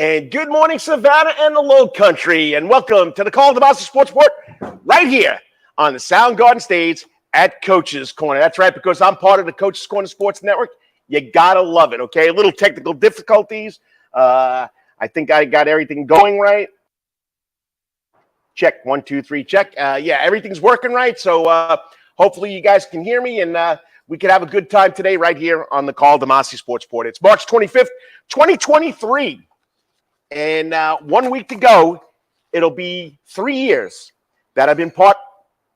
And good morning, Savannah and the Low Country, and welcome to the Karl DeMasi Sports Report right here on the Soundgarden stage at Coach's Corner. That's right, because I'm part of the Coach's Corner Sports Network. You gotta love it, okay? A little technical difficulties. I think I got everything going right. Check, 1, 2, 3, check. Yeah, everything's working right, so hopefully you guys can hear me, and we can have a good time today right here on the Karl DeMasi Sports Report. It's March 25th, 2023. And 1 week to go, it'll be 3 years that I've been part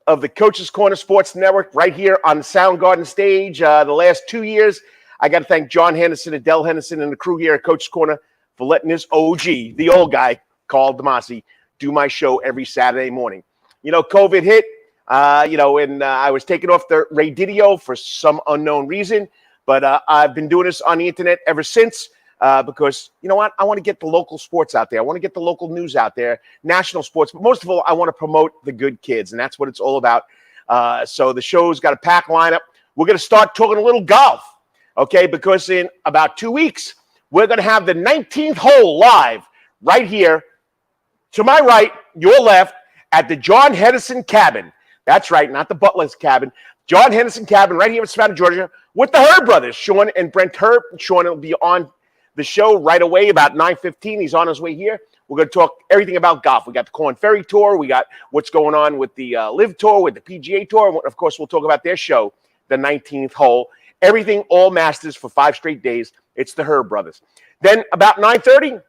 of the Coach's Corner Sports Network right here on the Soundgarden stage. The last 2 years, I got to thank John Henderson, Adele Henderson, and the crew here at Coach's Corner for letting this OG, the old guy, Karl DeMasi, do my show every Saturday morning. You know, COVID hit, and I was taken off the radio for some unknown reason, but I've been doing this on the internet ever since. Because, you know what, I want to get the local sports out there. I want to get the local news out there, national sports. But most of all, I want to promote the good kids, and that's what it's all about. So the show's got a packed lineup. We're going to start talking a little golf, okay, because in about 2 weeks, we're going to have the 19th hole live right here to my right, your left, at the John Henderson Cabin. That's right, not the Butler's Cabin. John Henderson Cabin right here in Savannah, Georgia, with the Herb brothers, Sean and Brent Herb. Sean will be on the show right away about 9:15. He's on his way here. We're going to talk everything about golf. We got the Corn Ferry Tour. We got what's going on with the Live Tour, with the PGA Tour. And of course, we'll talk about their show, the 19th hole. Everything, all Masters for 5 straight days. It's the Herb brothers. Then about 9:30,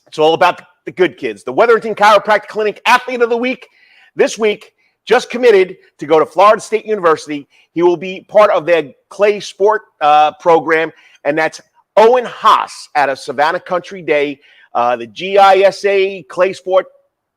it's all about the good kids. The Wetherington Chiropractic Clinic Athlete of the Week this week just committed to go to Florida State University. He will be part of their clay sport program, and that's Owen Haas out of SavannahCountry Day, the GISA clay sport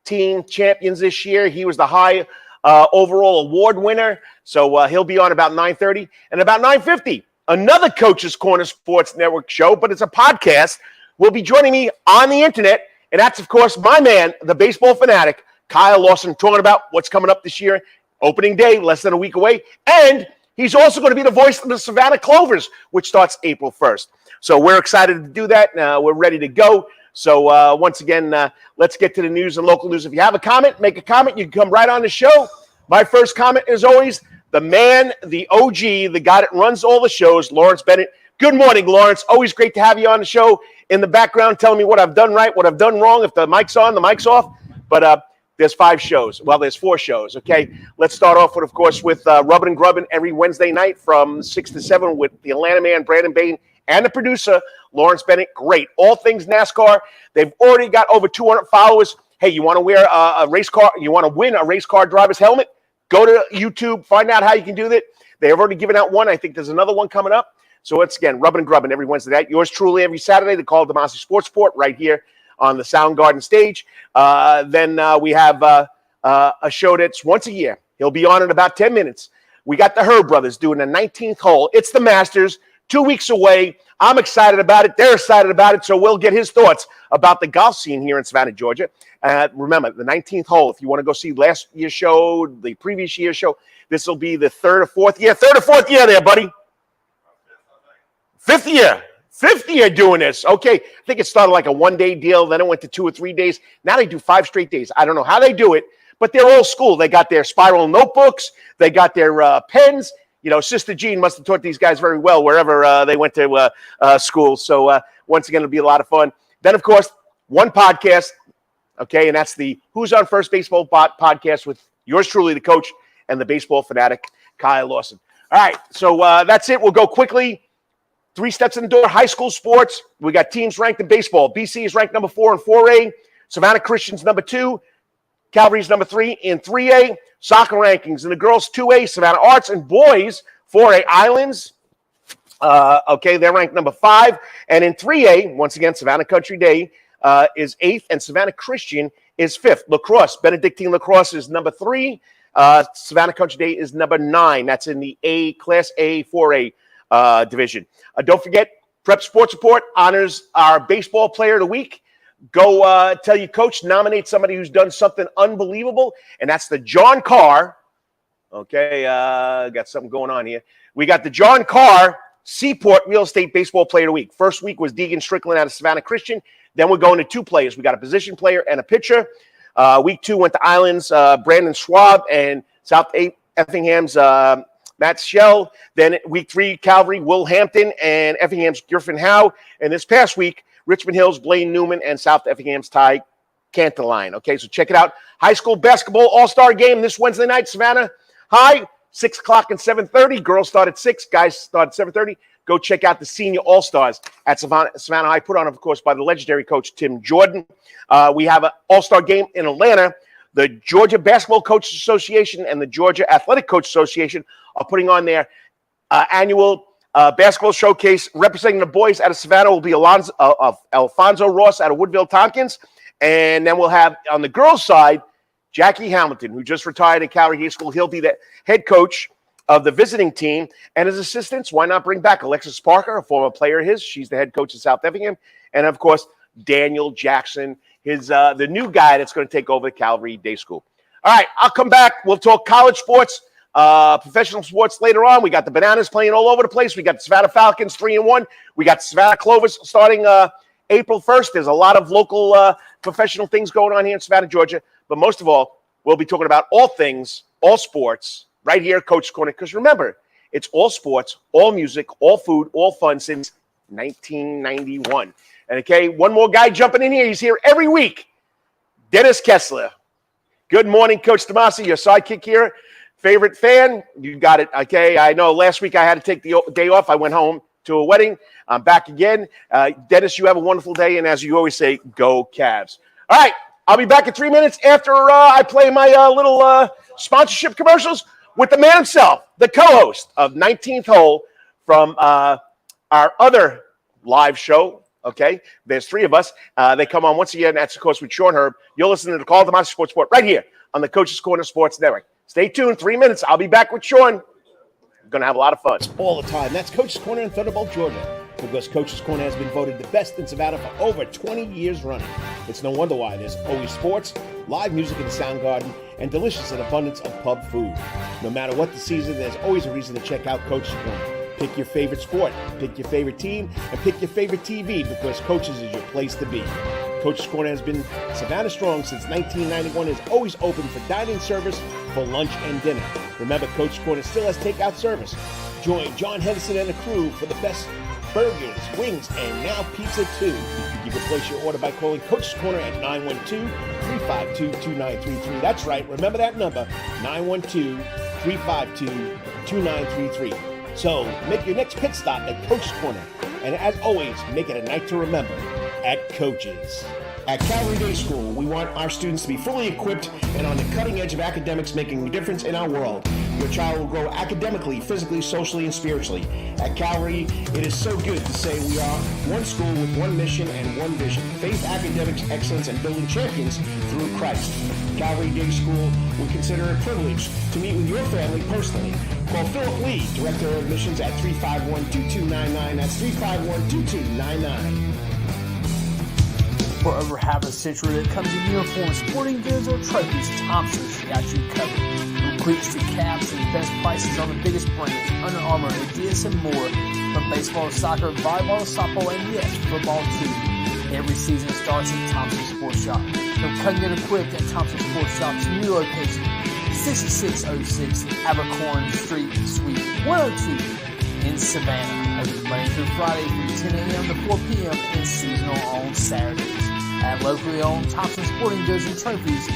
team champions this year. He was the high overall award winner. So he'll be on about 9:30. And about 9:50, another Coach's Corner Sports Network show, but it's a podcast, will be joining me on the internet. And that's, of course, my man, the baseball fanatic, Kyle Lawson, talking about what's coming up this year. Opening day, less than a week away. And he's also going to be the voice of the Savannah Clovers, which starts April 1st. So we're excited to do that. We're ready to go. So once again, let's get to the news and local news. If you have a comment, make a comment. You can come right on the show. My first comment is always the man, the OG, the guy that runs all the shows, Lawrence Bennett. Good morning, Lawrence. Always great to have you on the show. In the background, telling me what I've done right, what I've done wrong. If the mic's on, the mic's off. But there's 5 shows. Well, there's 4 shows, okay? Let's start off with, of course, with Rubbin' and Grubbin' every Wednesday night from 6 to 7 with the Atlanta man, Brandon Bain, and the producer, Lawrence Bennett. Great. All things NASCAR. They've already got over 200 followers. Hey, you want to wear a race car? You want to win a race car driver's helmet? Go to YouTube. Find out how you can do that. They have already given out one. I think there's another one coming up. So once again, Rubbin' and Grubbin' every Wednesday night. Yours truly every Saturday, the Karl DeMasi Sports Report right here on the Soundgarden stage. Then we have a show that's once a year. He'll be on in about 10 minutes. We got the Herb brothers doing the 19th hole. It's the Masters. 2 weeks away. I'm excited about it. They're excited about it. So we'll get his thoughts about the golf scene here in Savannah, Georgia. Remember, the 19th hole, if you want to go see last year's show, the previous year's show, this will be the 3rd or 4th year. 3rd or 4th year there, buddy. 5th year. 5th year doing this. Okay. I think it started like a 1-day deal. Then it went to 2 or 3 days. Now they do 5 straight days. I don't know how they do it, but they're old school. They got their spiral notebooks. They got their pens. You know, Sister Jean must have taught these guys very well wherever they went to school. So once again, it'll be a lot of fun. Then, of course, one podcast, okay, and that's the Who's on First Baseball podcast with yours truly, the coach, and the baseball fanatic, Kyle Lawson. All right, so that's it. We'll go quickly. 3 steps in the door, high school sports. We got teams ranked in baseball. BC is ranked number 4 in 4A. Savannah Christian's number 2. Calvary's number 3 in 3A. Soccer rankings in the girls 2A, Savannah Arts, and boys 4A Islands. Okay, they're ranked number 5. And in 3A, once again, SavannahCountry Day is 8th, and Savannah Christian is 5th. Lacrosse, Benedictine Lacrosse is number 3. SavannahCountry Day is number 9. That's in the A, Class A, 4A division. Don't forget, Prep Sports Report honors our baseball player of the week. Go tell your coach, nominate somebody who's done something unbelievable, and that's the John Carr. Okay, got something going on here. We got the John Carr Seaport Real Estate Baseball Player of the Week. First week was Deegan Strickland out of Savannah Christian. Then we're going to 2 players. We got a position player and a pitcher. Week 2 went to Islands, Brandon Schwab, and South Effingham's Matt Schell. Then week 3, Calvary, Will Hampton, and Effingham's Griffin Howe. And this past week, Richmond Hills, Blaine Newman, and South Effingham's Ty Canteline. Okay, so check it out. High school basketball all-star game this Wednesday night, Savannah High, 6 o'clock and 7:30. Girls start at 6, guys start at 7:30. Go check out the senior all-stars at Savannah High, put on, of course, by the legendary coach Tim Jordan. We have an all-star game in Atlanta. The Georgia Basketball Coaches Association and the Georgia Athletic Coach Association are putting on their annual basketball showcase. Representing the boys out of Savannah will be Alfonso Ross out of Woodville Tompkins. And then we'll have, on the girls' side, Jackie Hamilton, who just retired at Calvary High School. He'll be the head coach of the visiting team. And as assistants, why not bring back Alexis Parker, a former player of his? She's the head coach of South Effingham. And, of course, Daniel Jackson, the new guy that's going to take over the Calvary Day School. All right, I'll come back. We'll talk college sports, professional sports later on. We got the Bananas playing all over the place. We got the Savannah Falcons 3-1. We got the Savannah Clovers starting April 1st. There's a lot of local professional things going on here in Savannah, Georgia. But most of all, we'll be talking about all things, all sports, right here at Coach's Corner. Because remember, it's all sports, all music, all food, all fun since 1991. And okay, one more guy jumping in here. He's here every week. Dennis Kessler. Good morning, Coach DeMasi, your sidekick here. Favorite fan? You got it. Okay, I know last week I had to take the day off. I went home to a wedding. I'm back again. Dennis, you have a wonderful day. And as you always say, go Cavs. All right, I'll be back in 3 minutes after I play my little sponsorship commercials with the man himself, the co-host of 19th Hole from our other live show. Okay, there's 3 of us. They come on once again. That's, of course, with Sean Herb. You'll listen to the Karl DeMasi Sports Report right here on the Coach's Corner Sports Network. Stay tuned. 3 minutes. I'll be back with Sean. We're going to have a lot of fun. All the time. That's Coach's Corner in Thunderbolt, Georgia. Because Coach's Corner has been voted the best in Savannah for over 20 years running. It's no wonder why. There's always sports, live music in the sound garden, and delicious and abundance of pub food. No matter what the season, there's always a reason to check out Coach's Corner. Pick your favorite sport, pick your favorite team, and pick your favorite TV because Coach's is your place to be. Coach's Corner has been Savannah strong since 1991 and is always open for dining service for lunch and dinner. Remember, Coach's Corner still has takeout service. Join John Henderson and the crew for the best burgers, wings, and now pizza too. You can place your order by calling Coach's Corner at 912-352-2933. That's right, remember that number, 912-352-2933. So make your next pit stop at Coach's Corner. And as always, make it a night to remember at Coach's. At Calvary Day School, we want our students to be fully equipped and on the cutting edge of academics, making a difference in our world. Your child will grow academically, physically, socially, and spiritually. At Calvary, it is so good to say we are one school with one mission and one vision. Faith, academics, excellence, and building champions through Christ. Calvary Day School will consider it a privilege to meet with your family personally. Call Philip Lee, Director of Admissions at 351-2299. That's 351-2299. For over half a century, it comes in uniforms, sporting goods, or trophies, Thompson's got you covered. From cleats to caps and best prices on the biggest brands, Under Armour, Adidas, and more. From baseball to soccer, volleyball to softball, and yes, football too. Every season starts at Thompson Sports Shop. Come get equipped at Thompson Sports Shop's new location, 6606 Abercorn Street, Suite 102 in Savannah. Open Monday through Friday from 10 a.m. to 4 p.m. and seasonal on Saturdays. At locally owned Thompson Sporting Goods and Trophies,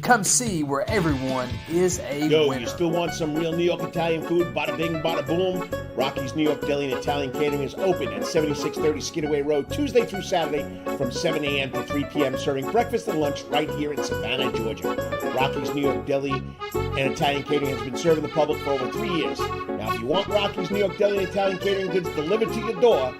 come see where everyone is a winner. You still want some real New York Italian food? Bada bing, bada boom. Rocky's New York Deli and Italian Catering is open at 7630 Skidaway Road, Tuesday through Saturday from 7 a.m. to 3 p.m., serving breakfast and lunch right here in Savannah, Georgia. Rocky's New York Deli and Italian Catering has been serving the public for over 3 years. Now, if you want Rocky's New York Deli and Italian Catering goods delivered to your door,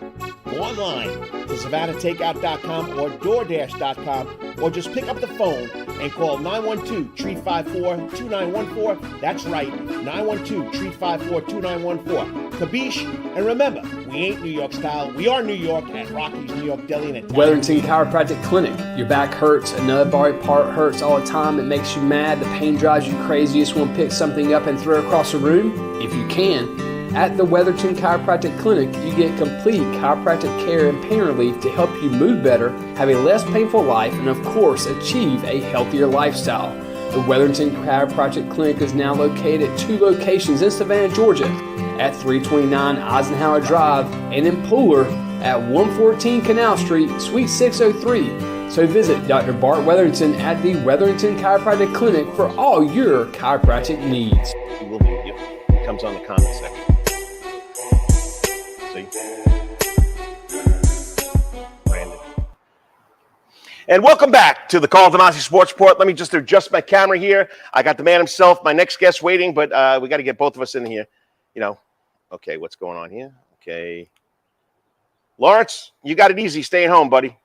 go online to SavannahTakeout.com or DoorDash.com, or just pick up the phone and call 912-354-2914. That's right, 912-354-2914. Kabish, and remember, we ain't New York style. We are New York at Rocky's New York Deli and Italian. Wetherington Chiropractic Clinic. Your back hurts, another body part hurts all the time. It makes you mad. The pain drives you crazy. You just want to pick something up and throw it across the room. If you can, At the Wetherington Chiropractic Clinic, you get complete chiropractic care and pain relief to help you move better, have a less painful life, and of course, achieve a healthier lifestyle. The Wetherington Chiropractic Clinic is now located at 2 locations in Savannah, Georgia, at 329 Eisenhower Drive and in Pooler at 114 Canal Street, Suite 603. So visit Dr. Bart Wetherington at the Wetherington Chiropractic Clinic for all your chiropractic needs. He will be. It comes on the comment section. See? Brandon. And welcome back to the Karl DeMasi Sports Report. Let me just adjust my camera here. I got the man himself, my next guest waiting, but we got to get both of us in here. You know, okay, what's going on here? Okay. Lawrence, you got it easy staying home, buddy.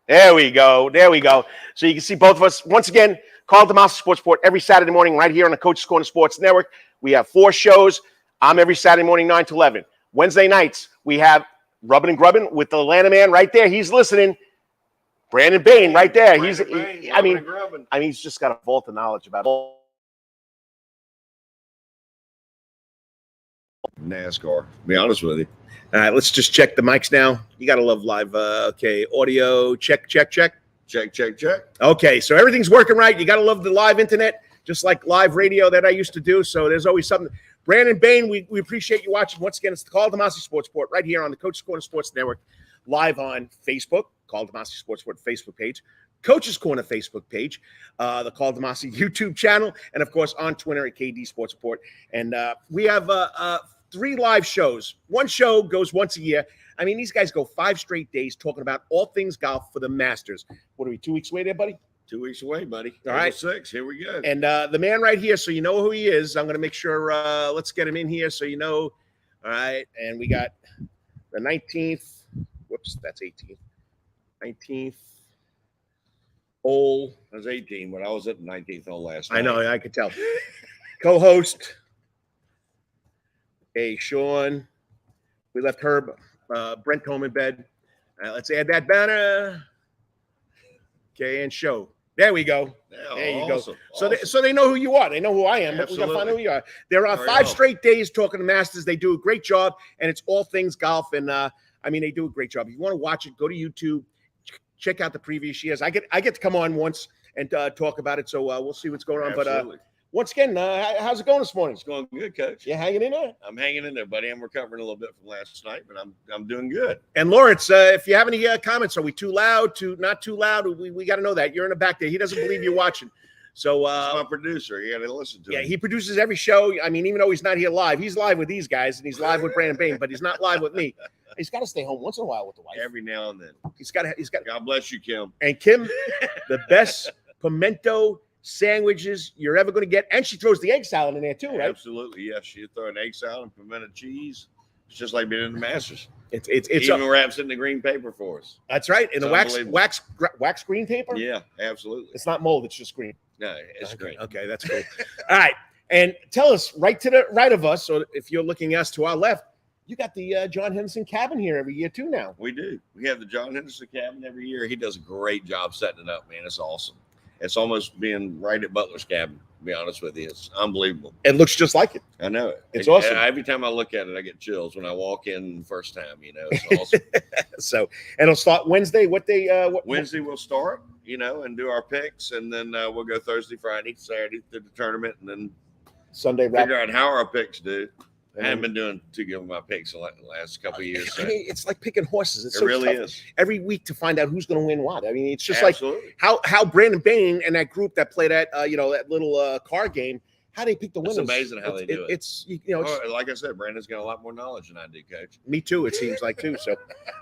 There we go. There we go. So you can see both of us. Once again, Karl DeMasi Sports Report every Saturday morning right here on the Coach's Corner Sports Network. We have 4 shows. I'm every Saturday morning, 9 to 11. Wednesday nights, we have Rubbin' and Grubbin' with the Atlanta man right there. He's listening. Brandon Bain right there. I mean, he's just got a vault of knowledge about it. NASCAR, to be honest with you. All right, let's just check the mics now. You got to love live. Okay, audio, check. Check. Okay, so everything's working right. You got to love the live internet, just like live radio that I used to do. So there's always something. Brandon Bain, we appreciate you watching. Once again, it's the Karl DeMasi Sports Report right here on the Coach's Corner Sports Network, live on Facebook, Karl DeMasi Sports Report Facebook page, Coach's Corner Facebook page, the Karl DeMasi YouTube channel, and of course on Twitter at KD Sports Report. And we have 3 live shows. One show goes once a year. I mean, these guys go 5 straight days talking about all things golf for the Masters. What are we, 2 weeks away there, buddy? 2 weeks away, buddy. All right. 6. Here we go. And the man right here, so you know who he is. I'm going to make sure, let's get him in here so you know. All right. And we got the 19th. Whoops, that's 18th. 19th. Hole. I was 18 when I was at the 19th hole last night. I know, I could tell. Co-host. Hey, Sean. We left Herb, Brent home in bed. Let's add that banner. Okay, and show. There we go. Yeah, there you awesome, go. So they know who you are. They know who I am. But we got to find out who you are. They're on 5 straight days talking to Masters. They do a great job, and it's all things golf. And I mean, they do a great job. If you want to watch it, go to YouTube. Check out the previous years. I get to come on once and talk about it. So we'll see what's going on. Absolutely. But once again, how's it going this morning? It's going good, Coach. You hanging in there? I'm hanging in there, buddy. I'm recovering a little bit from last night, but I'm doing good. And Lawrence, if you have any comments, are we too loud? Not too loud? We got to know that. You're in the back there. He doesn't believe you're watching. So he's my producer. You got to listen to him. Yeah, he produces every show. I mean, even though he's not here live, he's live with these guys, and he's live with Brandon Bain, but he's not live with me. He's got to stay home once in a while with the wife. Every now and then. He's got. God bless you, Kim. And Kim, the best pimento sandwiches you're ever going to get, and she throws the egg salad in there too, right? Absolutely, yes. She throw an egg salad and pimento cheese. It's just like being in the Masters. It's even wraps it in the green paper for us. That's right, in the wax green paper. Yeah, absolutely. It's not mold; it's just green. No, it's great. Okay, that's cool. All right, and tell us right to the right of us, or if you're looking us to our left, you got the John Henderson cabin here every year too. Now we do. We have the John Henderson cabin every year. He does a great job setting it up, man. It's awesome. It's almost being right at Butler's cabin, to be honest with you. It's unbelievable. It looks just like it. I know it. It's awesome. Every time I look at it, I get chills when I walk in the first time, It's awesome. So, and it'll start Wednesday. What day? Wednesday we'll start, and do our picks, and then we'll go Thursday, Friday, Saturday through the tournament, and then Sunday wrap. Figure out how our picks do. I haven't been doing too good with my picks the last couple of years. I mean, it's like picking horses. It's it so really tough is every week to find out who's going to win what. I mean, it's just Absolutely. like how Brandon Bain and that group that played that that little card game. How they pick the winners? It's amazing how they do it. It's like I said, Brandon's got a lot more knowledge than I do, Coach. Me too. It seems like too. So,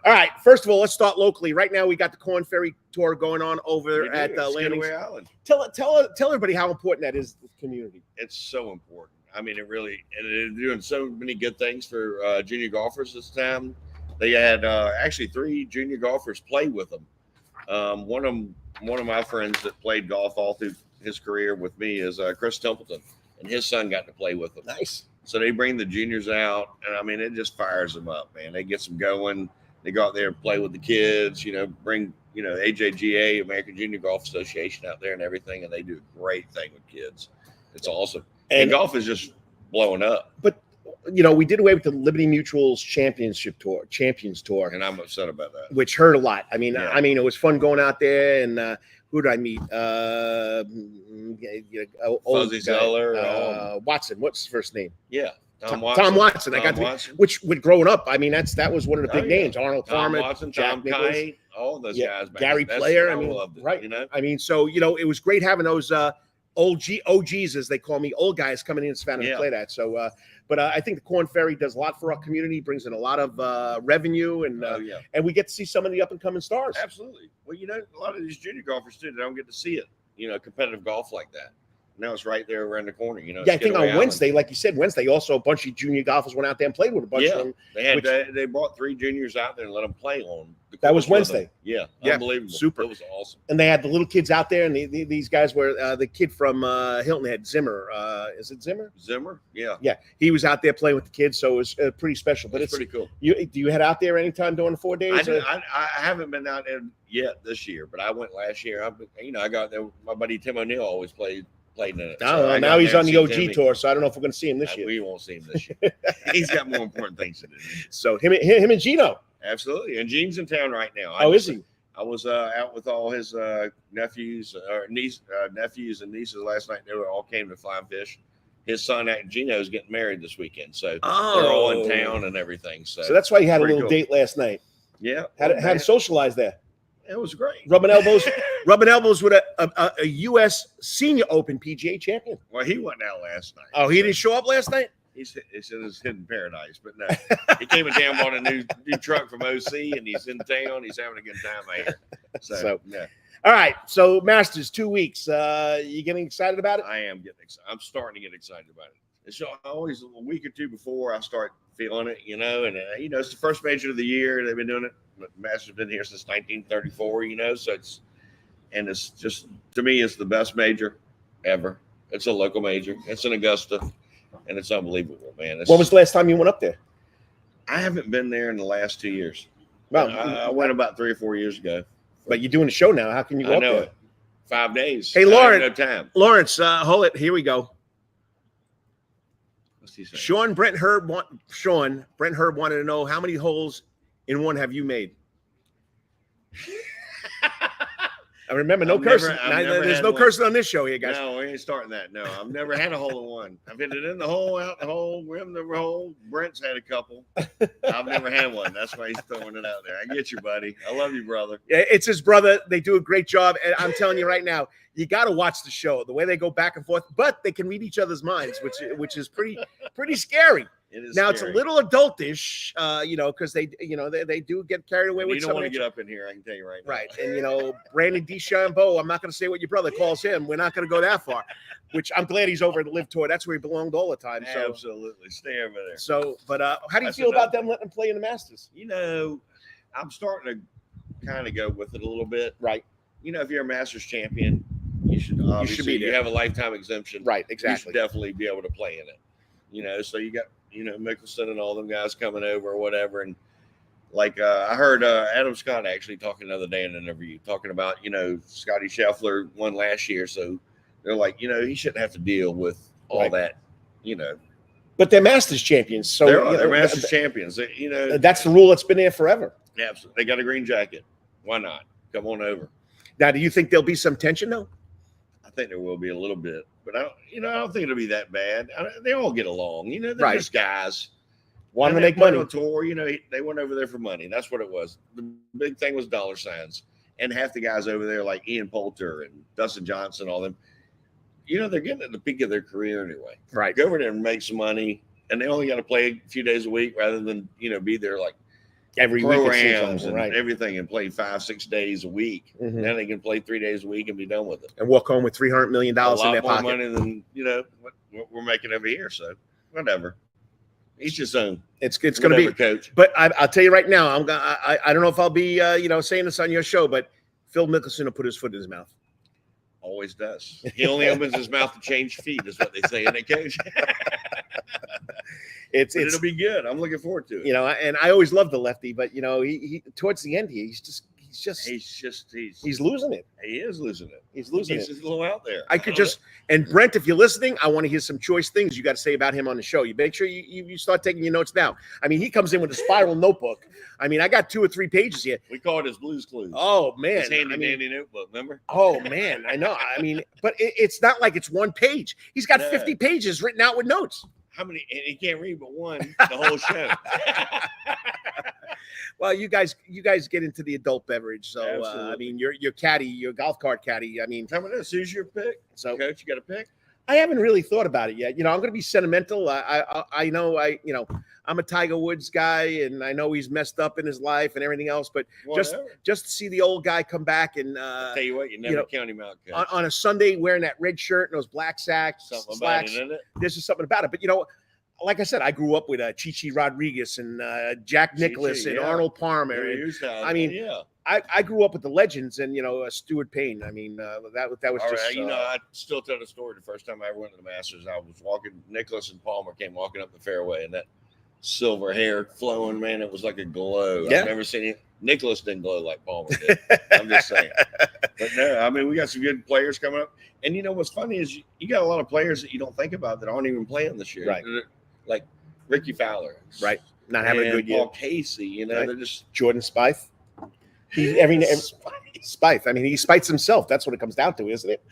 all right. First of all, let's start locally. Right now, we got the Corn Ferry Tour going on over at Landing Island. Tell everybody how important that is to the community. It's so important. I mean, it really, and they're doing so many good things for junior golfers this time. They had actually 3 junior golfers play with them. One of my friends that played golf all through his career with me is Chris Templeton, and his son got to play with them. Nice. So they bring the juniors out, and I mean, it just fires them up, man. They get them going. They go out there and play with the kids. Bring AJGA, American Junior Golf Association, out there and everything, and they do a great thing with kids. It's awesome. And golf is just blowing up. But we did away with the Liberty Mutual's Champions Tour, And I'm upset about that. which hurt a lot. I mean, Yeah. it was fun going out there, and who did I meet? Fuzzy Zeller, Watson. What's his first name? Yeah. Tom Watson. I got Watson. which with growing up. I mean, that was one of the big Oh, yeah. names. Arnold Tom Farmer, Watson, Jack Tom Nichols. Kite, all those Yeah, guys. Gary That's- Player. I I mean, loved it, right. You know? I mean, so it was great having those OGs, as they call me, old guys coming in to Savannah to Yeah. play that. So, but I think the Corn Ferry does a lot for our community, brings in a lot of revenue, and Oh, yeah. and we get to see some of the up and coming stars. Absolutely. Well, a lot of these junior golfers too, they don't get to see it. Competitive golf like that. Now it's right there around the corner. Yeah, I think on Wednesday, like you said, Wednesday, also a bunch of junior golfers went out there and played with a bunch of them. They brought 3 juniors out there and let them play on. That was Wednesday. Yeah, Yeah, unbelievable. super. It was awesome. And they had the little kids out there, and these guys were the kid from Hilton had Zimmer. Is it Zimmer? Zimmer, yeah, Yeah, he was out there playing with the kids, so it was pretty special. But it's pretty cool. Do you head out there anytime during the 4 days? I haven't been out there yet this year, but I went last year. I got there. My buddy Tim O'Neill always played in it. So now he's on the OG Timmy. tour, so I don't know if we're going to see him this year. We won't see him this year. He's got more important things to do. So him and Gino. Absolutely, and Gene's in town right now. Is he? I was out with all his nephews and nieces last night. They all came to Fly and Fish. His son Gino's getting married this weekend, so they're all in town and everything. So that's why you had a pretty little cool. date last night. Yeah, How to socialize there? it was great. Rubbing elbows with a U.S. Senior Open PGA champion. Well, he went out last night. Oh, he didn't show up last night? He's in his hidden paradise, but no, he came in town, bought a new truck from OC, and he's in town. He's having a good time out here. So yeah, All right. So Masters, 2 weeks. You getting excited about it? I am getting excited. I'm starting to get excited about it. It's always a week or two before I start feeling it, and it's the first major of the year. They've been doing it. Masters have been here since 1934, so it's just, to me, it's the best major ever. It's a local major. It's in Augusta, and it's unbelievable, man. When was the last time you went up there? I haven't been there in the last 2 years. Well, I went about 3 or 4 years ago. But you're doing the show now. How can you go I up know there? it. 5 days. Hey, I Lauren. have no time. Lawrence, hold it. Here we go. What's he saying? Sean Brent Herb wanted to know, how many holes in one have you made? I remember, no cursing. There's no cursing on this show here, guys. No, we ain't starting that. No, I've never had a hole in one. I've hit it in the hole, out the hole, rim the hole. Brent's had a couple. I've never had one. That's why he's throwing it out there. I get you, buddy. I love you, brother. Yeah, it's his brother. They do a great job. And I'm telling you right now, you got to watch the show, the way they go back and forth, but they can read each other's minds, which is pretty scary. It is Now scary. it's a little adultish, because they do get carried away And with you don't want to get up in here. I can tell you right now. right. And Brandon DeChambeau, I'm not going to say what your brother calls him. We're not going to go that far. Which I'm glad he's over at the Live Tour. That's where he belonged all the time. So, Absolutely, stay over there. but how do you That's feel about another them letting him play in the Masters? I'm starting to kind of go with it a little bit. Right. If you're a Masters champion, you should obviously be there. you have a lifetime exemption. Right. You Exactly. should definitely be able to play in it. So you got Mickelson and all them guys coming over or whatever, and like I heard Adam Scott actually talking the other day in an interview talking about Scotty Scheffler won last year, so they're like he shouldn't have to deal with all Right. that. But they're Masters champions, so They're Masters champions. That's the rule that's been there forever. Absolutely. They got a green jacket. Why not? Come on over. Now, do you think there'll be some tension though? I think there will be a little bit, but I don't think it'll be that bad. They all get along. They're Right. just guys. Want to And they make played money? on tour. They went over there for money. That's what it was. The big thing was dollar signs, and half the guys over there, like Ian Poulter and Dustin Johnson, all them. They're getting at the peak of their career anyway. Right. Go over there and make some money, and they only got to play a few days a week rather than be there like Every week, it seems programs like, and right? everything, and play 5-6 days a week. Mhm. Then they can play 3 days a week and be done with it. And walk home with $300 million A in lot their more pocket. money than what we're making over here. So whatever, each his own. It's going to be. Whatever, coach. But I'll tell you right now, I don't know if I'll be saying this on your show, but Phil Mickelson will put his foot in his mouth. Always does. He only opens his mouth to change feet, is what they say in the coach. It'll be good. I'm looking forward to it. And I always loved the lefty, but he towards the end here, he's he's losing it. He is losing it. He's losing He's it. just a little out there. I could just and Brent, if you're listening, I want to hear some choice things you got to say about him on the show. You make sure you start taking your notes down. I mean, he comes in with a spiral notebook. I mean, I got 2 or 3 pages here. We call it his Blues Clues. Oh man, His handy dandy notebook. Remember? Oh man, I know. I mean, but it's not like it's one page. He's got 50 pages written out with notes. How many? And he can't read but one the whole show. Well, you guys get into the adult beverage, so I mean, your caddy, your golf cart caddy. I mean, tell me this: who's your pick? So, Coach, you got a pick? I haven't really thought about it yet. You know, I'm going to be sentimental. I know I'm a Tiger Woods guy, and I know he's messed up in his life and everything else. But just to see the old guy come back and I'll tell you what, you never count him out, Coach. On a Sunday wearing that red shirt and those black slacks. About it, isn't it? There's just something about it. But like I said, I grew up with Chichi Rodriguez and Jack Nicklaus and Arnold Palmer. I mean, I grew up with the legends and Stuart Payne. I mean, that was all just. Right. I still tell the story. The first time I ever went to the Masters, I was walking. Nicholas and Palmer came walking up the fairway, and that silver hair flowing, man, it was like a glow. Yeah. I've never seen it. Nicholas didn't glow like Palmer did. I'm just saying. But no, I mean, we got some good players coming up, and what's funny is you got a lot of players that you don't think about that aren't even playing this year. Right. Like Ricky Fowler, right? Not having a good year. Paul Casey, right. They're just Jordan Spieth. Spieth. I mean, he spites himself. That's what it comes down to, isn't it?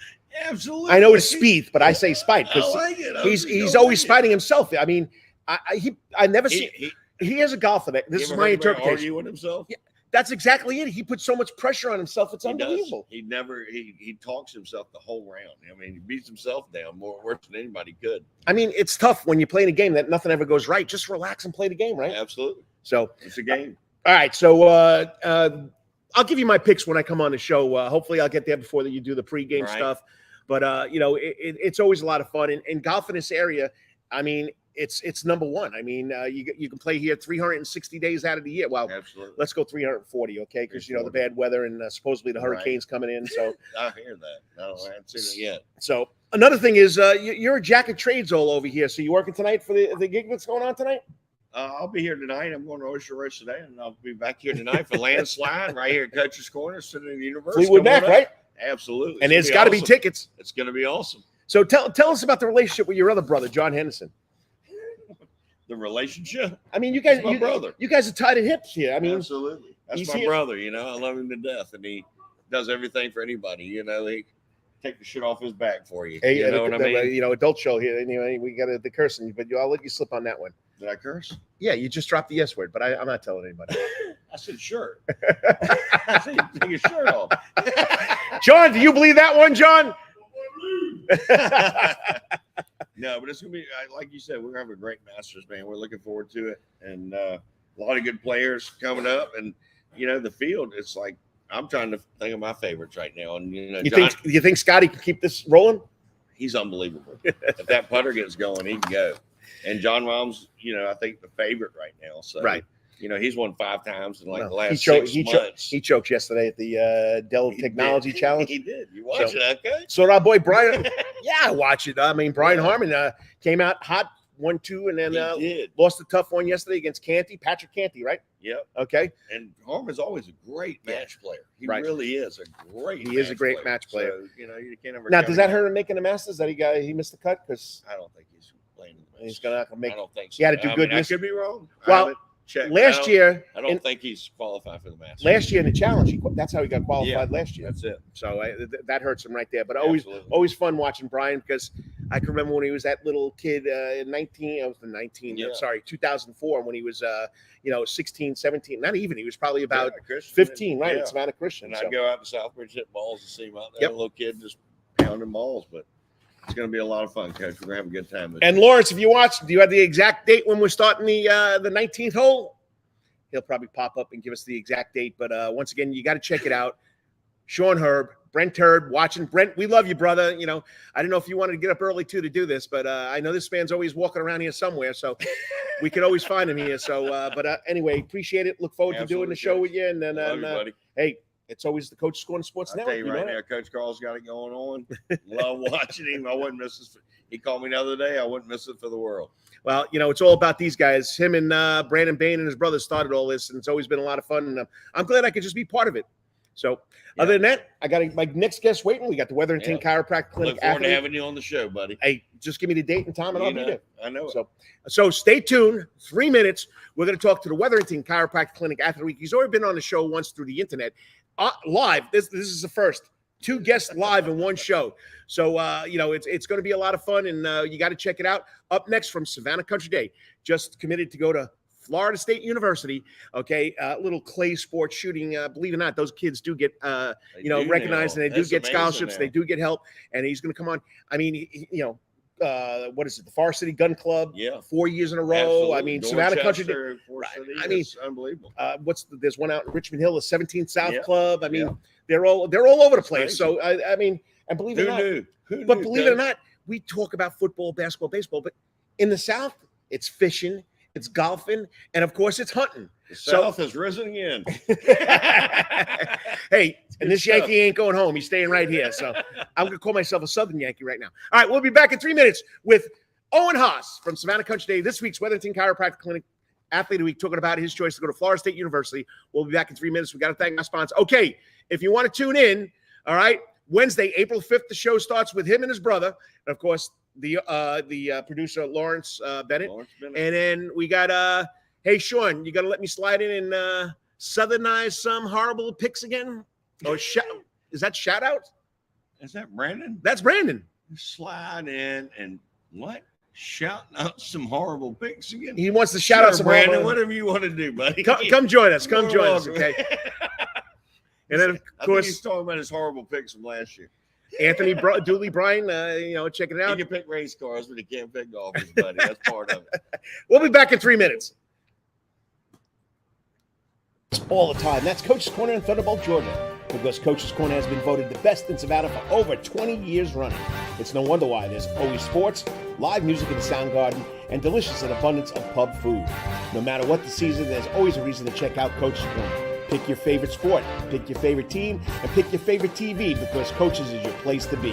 Absolutely. I know it's Spieth, but I say Spieth because like he's always spiting himself. I mean, I never see. He is a golfer. This is my interpretation. Argue with himself. Yeah, that's exactly it. He puts so much pressure on himself. It's unbelievable. He talks himself the whole round. I mean, he beats himself down worse than anybody could. I mean, it's tough when you play in a game that nothing ever goes right. Just relax and play the game, right? Absolutely. So it's a game. All right. So I'll give you my picks when I come on the show. Hopefully, I'll get there before you do the pregame stuff. But it's always a lot of fun. And golf in this area, I mean, it's number one. I mean, you can play here 360 days out of the year. Well, absolutely. Let's go 340, okay? Because the bad weather and supposedly the hurricanes coming in. So I hear that. No, I haven't seen it yet. So another thing is you're a jack of trades all over here. So you working tonight for the gig that's going on tonight? I'll be here tonight. I'm going to Oyster Roast today, and I'll be back here tonight for Landslide right here at Coach's Corner, sitting in the universe. Fleetwood Mac, right? Absolutely. And there's got to be tickets. It's going to be awesome. So tell us about the relationship with your other brother, John Henderson. The relationship? I mean, you guys, my brother. You guys are tied at hips here. I mean, absolutely. That's my brother. I love him to death, and he does everything for anybody. He take the shit off his back for you. Hey, you know what I mean? Adult show here. Anyway, we got the cursing, but I'll let you slip on that one. Did I curse? Yeah, you just dropped the S word, but I'm not telling anybody. I said shirt. I said take your shirt off. John, do you believe that one, John? No, but it's gonna be like you said. We're gonna have a great Masters, man. We're looking forward to it, and a lot of good players coming up. And the field. It's like I'm trying to think of my favorites right now. And you think Scotty can keep this rolling? He's unbelievable. If that putter gets going, he can go. And John Rahm's, I think the favorite right now. So right. He's won 5 times in the last 6 months. He choked yesterday at the Dell Technology Challenge. He did. You watch it, okay? So our boy Brian, yeah, I watch it. I mean, Brian Harmon came out hot 1-2, and then lost a tough one yesterday against Patrick Canty, right? Yep. Okay. And Harmon's always a great match player. He really is a great. He is a great match player. So, you can't ever. Now, does that hurt him making the Masters? That he missed the cut? Because I don't think he's playing. He's gonna make. I don't think so. He had to do good. I could be wrong. Well, last year, I don't think he's qualified for the Masters. Last year in the challenge, that's how he got qualified last year. That's it. So that hurts him right there. But always fun watching Brian, because I can remember when he was that little kid in 2004, when he was 16, 17, not even. He was probably about 15, right? At Savannah Christian. And I'd go out to Southbridge, hit balls, and see him out there. A little kid just pounding balls, but. It's going to be a lot of fun, Coach. We're going to have a good time. And Lawrence, if you watch, do you have the exact date when we're starting the 19th hole? He'll probably pop up and give us the exact date. But once again, you got to check it out. Sean Herb, Brent Herb, watching. Brent, we love you, brother. I don't know if you wanted to get up early, too, to do this. But I know this man's always walking around here somewhere. So we could always find him here. So, anyway, appreciate it. Look forward to doing the show with you. And then, hey. It's always the Coach's Corner Sports Network. I'll tell you right now, Coach Carl's got it going on. Love watching him. I wouldn't miss it. He called me the other day. I wouldn't miss it for the world. Well, it's all about these guys. Him and Brandon Bain and his brother started all this, and it's always been a lot of fun. And I'm glad I could just be part of it. So other than that, I got my next guest waiting. We got the Wetherington Chiropractic Clinic. Look forward to having you on the show, buddy. Hey, just give me the date and time and I'll be there. I know. So stay tuned. 3 minutes. We're going to talk to the Wetherington Chiropractic Clinic Athlete of the Week. He's already been on the show once through the internet. Live. This is the first. 2 guests live in one show. So, it's going to be a lot of fun, and you got to check it out. Up next from SavannahCountry Day, just committed to go to Florida State University. Okay, little clay sports shooting. Believe it or not, those kids do get, recognized, and they do get scholarships. They do get help, and he's going to come on. I mean, what is it? The Forest City Gun Club. Yeah, 4 years in a row. Absolutely. I mean, SavannahCountry Day. I mean, it's unbelievable. There's one out in Richmond Hill, the 17th South Club. I mean, they're all over the place. So I mean, and believe it or not, but believe it or not, we talk about football, basketball, baseball, but in the South, it's fishing, it's golfing, and of course, it's hunting. The South has risen again. Hey, and this Yankee ain't going home. He's staying right here. So I'm going to call myself a Southern Yankee right now. All right, we'll be back in 3 minutes with Owen Haas from SavannahCountry Day, this week's Wetherington Chiropractic Clinic Athlete of the Week, talking about his choice to go to Florida State University. We'll be back in 3 minutes. We got to thank my sponsor. Okay, if you want to tune in, all right, Wednesday, April 5th, the show starts with him and his brother. And of course, the producer, Lawrence Bennett. And then we got, hey, Sean, you got to let me slide in and southernize some horrible picks again? Or is that shout out? Is that Brandon? That's Brandon. Slide in and what? Shouting out some horrible picks again. He wants to shout out some Brandon. horrible... Whatever you want to do, buddy. Come join us. Come join us, okay? And then, of I course, think he's talking about his horrible picks from last year. Anthony Dooley Bryan, checking it out. He can pick race cars, but he can't pick golfers, buddy. That's part of it. We'll be back in 3 minutes. All the time. That's Coach's Corner in Thunderbolt, Georgia. Because Coach's Corner has been voted the best in Savannah for over 20 years running. It's no wonder why. There's always sports, live music in the sound garden, and delicious and abundance of pub food. No matter what the season, there's always a reason to check out Coach's Corner. Pick your favorite sport, pick your favorite team, and pick your favorite TV, because Coach's is your place to be.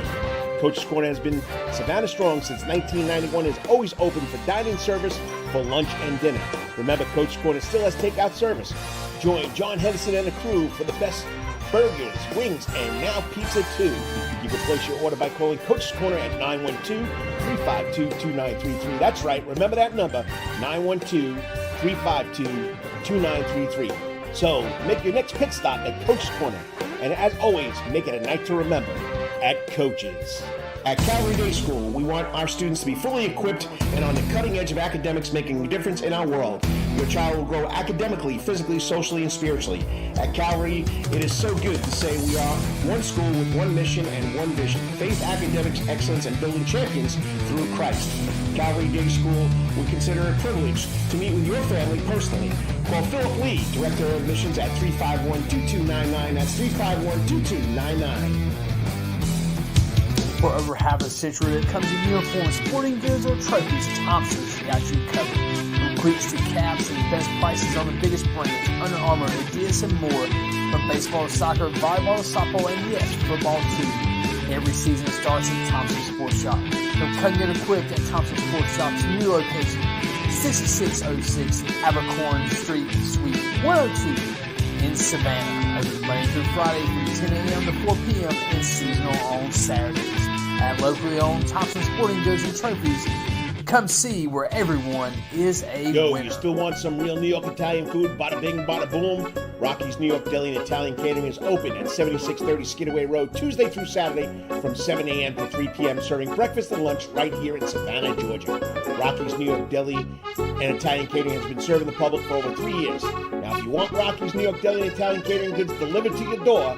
Coach's Corner has been Savannah strong since 1991 and is always open for dining service for lunch and dinner. Remember, Coach's Corner still has takeout service. Join John Henderson and the crew for the best burgers, wings, and now pizza too. You can place your order by calling Coach's Corner at 912-352-2933. That's right, remember that number, 912-352-2933. So make your next pit stop at Coach's Corner. And as always, make it a night to remember at Coach's. At Calvary Day School, we want our students to be fully equipped and on the cutting edge of academics, making a difference in our world. Your child will grow academically, physically, socially, and spiritually. At Calvary, it is so good to say we are one school with one mission and one vision: faith, academics, excellence, and building champions through Christ. Calvary Day School will consider it a privilege to meet with your family personally. Call Philip Lee, Director of Admissions, at 351-2299. That's 351-2299. For over half a century, it comes in uniforms, sporting goods, or trophies, Thompson's got you covered. From cleats to caps and best prices on the biggest brands, Under Armour, Adidas, and more. From baseball to soccer, volleyball to softball, and yes, football too. Every season starts at Thompson Sports Shop. From cutting it equipped at Thompson Sports Shop's new location, 6606 Abercorn Street, Suite 102 in Savannah. Open Monday through Friday from 10 a.m. to 4 p.m. and seasonal on Saturdays. At locally owned Thompson Sporting Goods and Trophies, come see where everyone is a winner. You still want some real New York Italian food? Bada bing, bada boom. Rocky's New York Deli and Italian Catering is open at 7630 Skidaway Road, Tuesday through Saturday from 7 a.m. to 3 p.m., serving breakfast and lunch right here in Savannah, Georgia. Rocky's New York Deli and Italian Catering has been serving the public for over 3 years. Now, if you want Rocky's New York Deli and Italian Catering goods delivered to your door,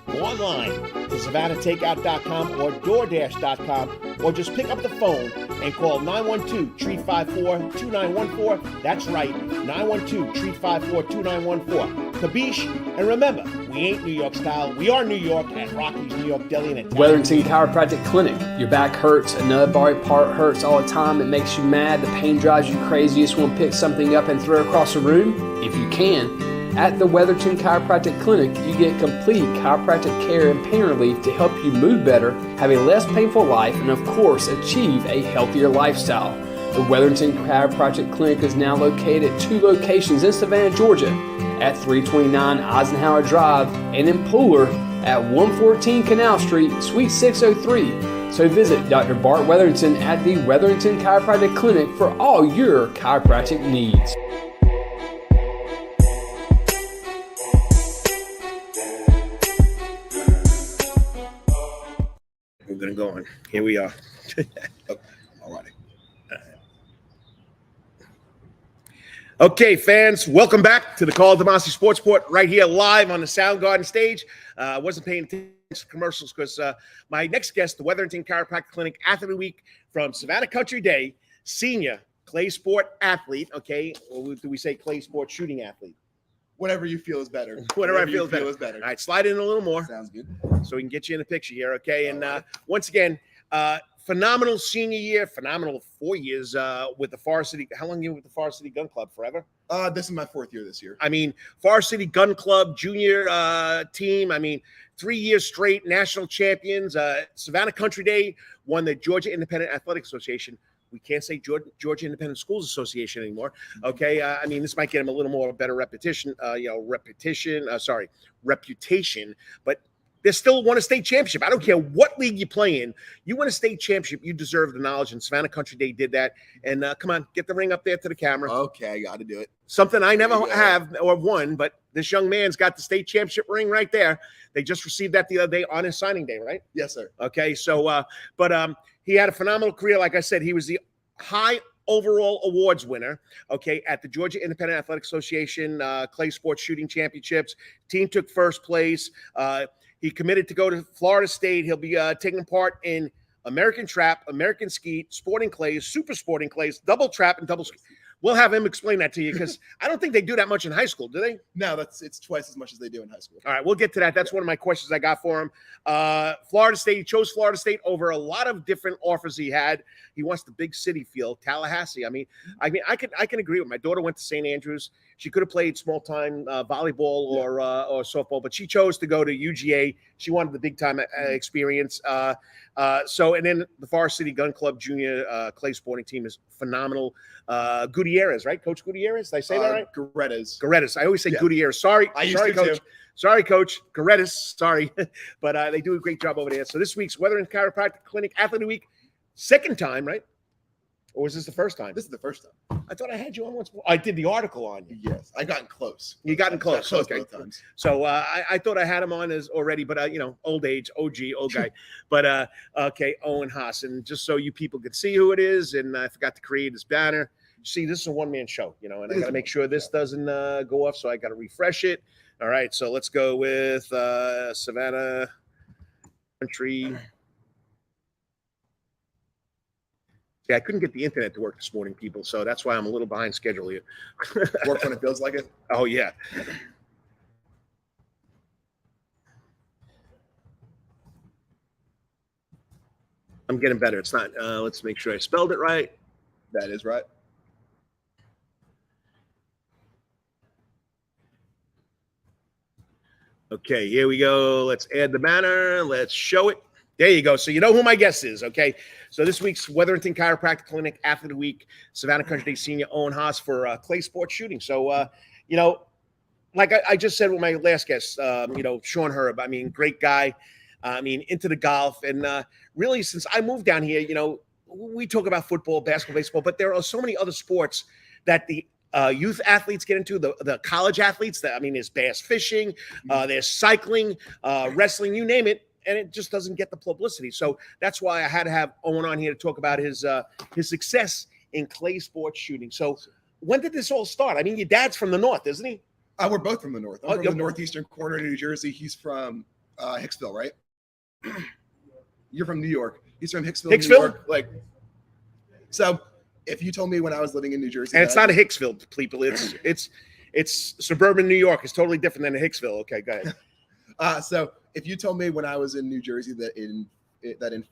go online to SavannahTakeout.com or DoorDash.com, or just pick up the phone and call 912-354-2914. That's right, 912-354-2914. Kabish, and remember, we ain't New York style. We are New York at Rocky's New York Deli and Italian. Wetherington Chiropractic Clinic. Your back hurts, another body part hurts all the time. It makes you mad. The pain drives you crazy. You just want to pick something up and throw it across the room, if you can. At the Wetherington Chiropractic Clinic, you get complete chiropractic care and pain relief to help you move better, have a less painful life, and of course, achieve a healthier lifestyle. The Wetherington Chiropractic Clinic is now located at 2 locations in Savannah, Georgia, at 329 Eisenhower Drive and in Pooler at 114 Canal Street, Suite 603. So visit Dr. Bart Wetherington at the Wetherington Chiropractic Clinic for all your chiropractic needs. We're going to go on. Here we are. All righty. Okay, fans, welcome back to the Karl DeMasi Sports Report right here live on the Soundgarden stage. I wasn't paying attention to commercials because my next guest, the Wetherington Chiropractic Clinic Athlete of the Week from SavannahCountry Day, senior clay sport athlete, okay? Or do we say clay sport shooting athlete? Whatever you feel is better. Whatever I feel is better. All right, slide in a little more. Sounds good. So we can get you in the picture here, okay? And once again, phenomenal senior year, phenomenal 4 years with the Forest City. How long are you with the Forest City Gun Club? Forever? This is my 4th year this year. I mean, Forest City Gun Club junior team. I mean, 3 years straight national champions. SavannahCountry Day won the Georgia Independent Athletic Association. We can't say Georgia Independent Schools Association anymore. Okay, I mean, this might get them a little more better reputation. Reputation. But they still won a state championship. I don't care what league you play in. You win a state championship, you deserve the knowledge. And SavannahCountry Day did that. And come on, get the ring up there to the camera. Okay, I got to do it. Something I never have or won, but this young man's got the state championship ring right there. They just received that the other day on his signing day, right? Yes, sir. Okay, so he had a phenomenal career. Like I said, he was the high overall awards winner, okay, at the Georgia Independent Athletic Association Clay Sports Shooting Championships. Team took first place. He committed to go to Florida State. He'll be taking part in American Trap, American Skeet, Sporting Clays, Super Sporting Clays, Double Trap, and Double Skeet. We'll have him explain that to you because I don't think they do that much in high school, do they? No, it's twice as much as they do in high school. All right, we'll get to that. That's one of my questions I got for him. Florida State, he chose Florida State over a lot of different offers he had. He wants the big city feel, Tallahassee. I mean, I can agree with my daughter went to St. Andrews. She could have played small time volleyball or softball, but she chose to go to UGA. She wanted the big time experience. And then the Forest City Gun Club Junior Clay Sporting Team is phenomenal. Gutierrez, right? Coach Gutierrez? Did I say that right? Gorettas. I always say Gutierrez. Sorry, Coach. Too. Sorry, Coach. Gorettas. Sorry. But they do a great job over there. So this week's Wetherington Chiropractic Clinic Athlete of the Week, second time, right? Or was this the first time? This is the first time. I thought I had you on once more. I did the article on you. Yes, I gotten close. You gotten close. Okay. Both times. So I thought I had him on as already, but old age, old guy. But okay, Owen Haas, and just so you people could see who it is, and I forgot to create this banner. See, this is a one-man show, and I got to make sure this doesn't go off, so I got to refresh it. All right, so let's go with SavannahCountry. Yeah, I couldn't get the internet to work this morning, people, so that's why I'm a little behind schedule here. Work when it feels like it. Oh, yeah. I'm getting better. It's not. Let's make sure I spelled it right. That is right. Okay, here we go. Let's add the banner. Let's show it. There you go. So you know who my guest is, okay? So this week's Wetherington Chiropractic Clinic Athlete of the Week, SavannahCountry Day Senior Owen Haas for clay sport shooting. So, like I just said with my last guest, Sean Herb, I mean, great guy. I mean, into the golf. And really, since I moved down here, we talk about football, basketball, baseball, but there are so many other sports that the youth athletes get into, the college athletes. There's bass fishing, there's cycling, wrestling, you name it. And it just doesn't get the publicity. So that's why I had to have Owen on here to talk about his success in clay sports shooting. So when did this all start? I mean, your dad's from the north, isn't he? We're both from the north. I'm from the northeastern corner of New Jersey. He's from Hicksville, right? You're from New York. He's from Hicksville, New York. So if you told me when I was living in New Jersey, and it's not a Hicksville, people. It's suburban New York. It's totally different than a Hicksville. Okay, go ahead. So if you told me when I was in New Jersey that in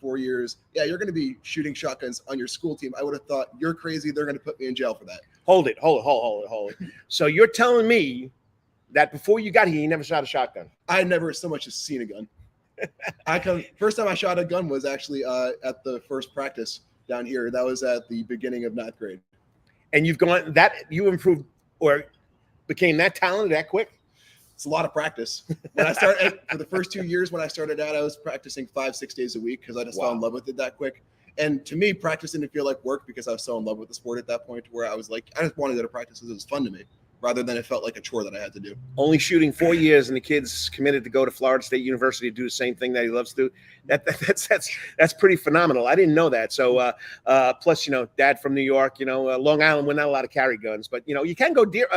4 years, you're going to be shooting shotguns on your school team, I would have thought you're crazy. They're going to put me in jail for that. Hold it. So you're telling me that before you got here, you never shot a shotgun? I never so much as seen a gun. First time I shot a gun was actually at the first practice down here. That was at the beginning of 9th grade. And you improved, or became that talented that quick? It's a lot of practice. When I started for the first 2 years, when I started out, I was practicing 5-6 days a week because I just fell in love with it that quick. And to me, practice didn't feel like work because I was so in love with the sport at that point, where I was like, I just wanted to go to practice because it was fun to me, rather than it felt like a chore that I had to do. Only shooting 4 years, and the kid's committed to go to Florida State University to do the same thing that he loves to do. That's pretty phenomenal. I didn't know that. So plus, dad from New York, Long Island, we're not allowed to carry guns, but you can go deer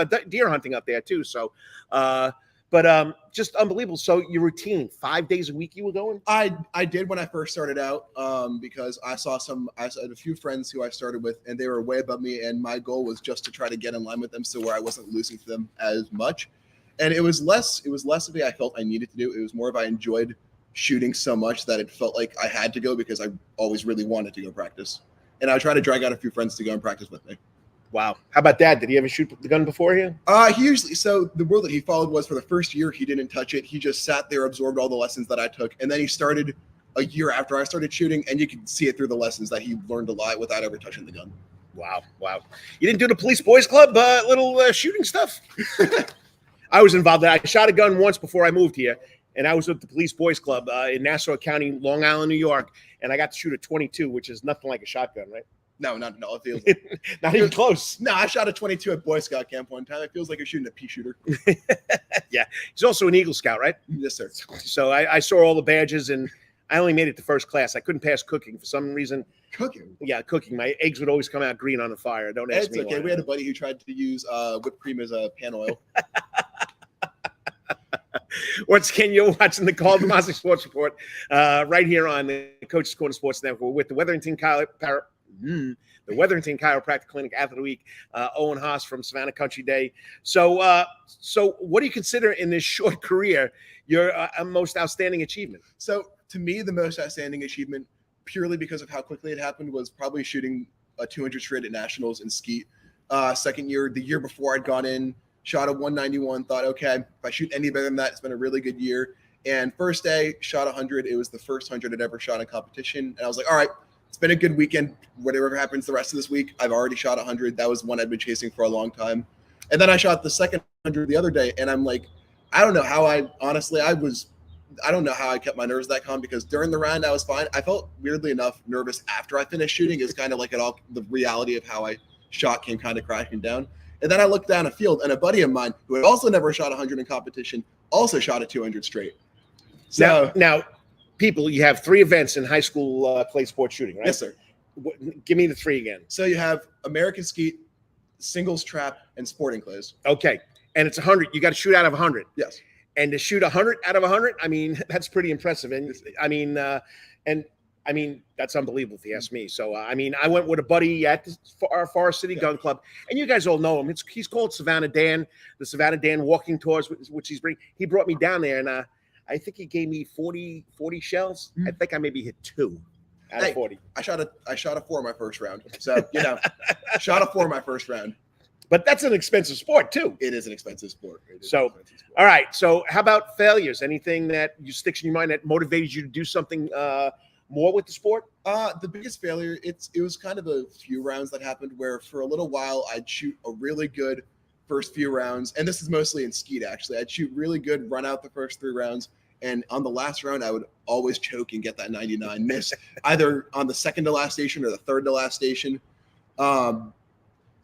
hunting up there too. So but just unbelievable. So your routine, 5 days a week you were going? I did when I first started out, because I had a few friends who I started with, and they were way above me, and my goal was just to try to get in line with them, so where I wasn't losing to them as much. And it was less of it I felt I needed to do. It was more of I enjoyed shooting so much that it felt like I had to go because I always really wanted to go practice. And I would try to drag out a few friends to go and practice with me. Wow. How about Dad? Did he ever shoot the gun before you? So the rule that he followed was for the first year, he didn't touch it. He just sat there, absorbed all the lessons that I took. And then he started a year after I started shooting, and you could see it through the lessons that he learned a lot without ever touching the gun. Wow. You didn't do the police boys club, little shooting stuff? I was involved. I shot a gun once before I moved here, and I was with the police boys club in Nassau County, Long Island, New York. And I got to shoot a 22, which is nothing like a shotgun, right? No. It feels not even close. No, I shot a 22 at Boy Scout camp one time. It feels like you're shooting a pea shooter. Yeah. He's also an Eagle Scout, right? Yes, sir. So I saw all the badges, and I only made it to first class. I couldn't pass cooking for some reason. Cooking? Yeah, cooking. My eggs would always come out green on the fire. Don't ask me. It's okay. Why. We had a buddy who tried to use whipped cream as a pan oil. Once again, you're watching the Karl DeMasi Sports Report right here on the Coach's Corner Sports Network with the Wetherington Chiropractic Clinic Athlete of the Week, Owen Haas from SavannahCountry Day. So what do you consider in this short career your most outstanding achievement? So to me, the most outstanding achievement, purely because of how quickly it happened, was probably shooting a 200 straight at nationals in skeet. Second year, the year before I'd gone in, shot a 191, thought, okay, if I shoot any better than that, it's been a really good year. And first day, shot 100. It was the first 100 I'd ever shot in competition. And I was like, all right, it's been a good weekend. Whatever happens the rest of this week, I've already shot 100. That was one I'd been chasing for a long time. And then I shot the second 100 the other day, and I'm like, I don't know how I don't know how I kept my nerves that calm, because during the round I was fine. I felt weirdly enough nervous after I finished shooting. Is kind of like the reality of how I shot came kind of crashing down. And then I looked down a field, and a buddy of mine who had also never shot 100 in competition also shot a 200 straight. So now, people, you have 3 events in high school clay sport shooting, right? Yes, sir. Give me the 3 again. So you have American skeet, singles trap, and sporting clays. Okay, and it's 100. You got to shoot out of 100. Yes. And to shoot 100 out of 100, I mean, that's pretty impressive. And I mean, that's unbelievable if you ask me. So, I went with a buddy at our Forest City Gun Club, and you guys all know him. He's called Savannah Dan, the Savannah Dan walking tours, which he's bringing. He brought me down there, and I think he gave me 40 shells. I think I maybe hit 2 out of 40. I shot a 4 my first round. So, shot a 4 my first round. But that's an expensive sport, too. It is an expensive sport. All right. So how about failures? Anything that sticks in your mind that motivated you to do something more with the sport? The biggest failure, it was kind of a few rounds that happened where for a little while I'd shoot a really good first few rounds. And this is mostly in skeet, actually. I'd shoot really good, run out the first 3 rounds. And on the last round, I would always choke and get that 99 miss, either on the second to last station or the third to last station.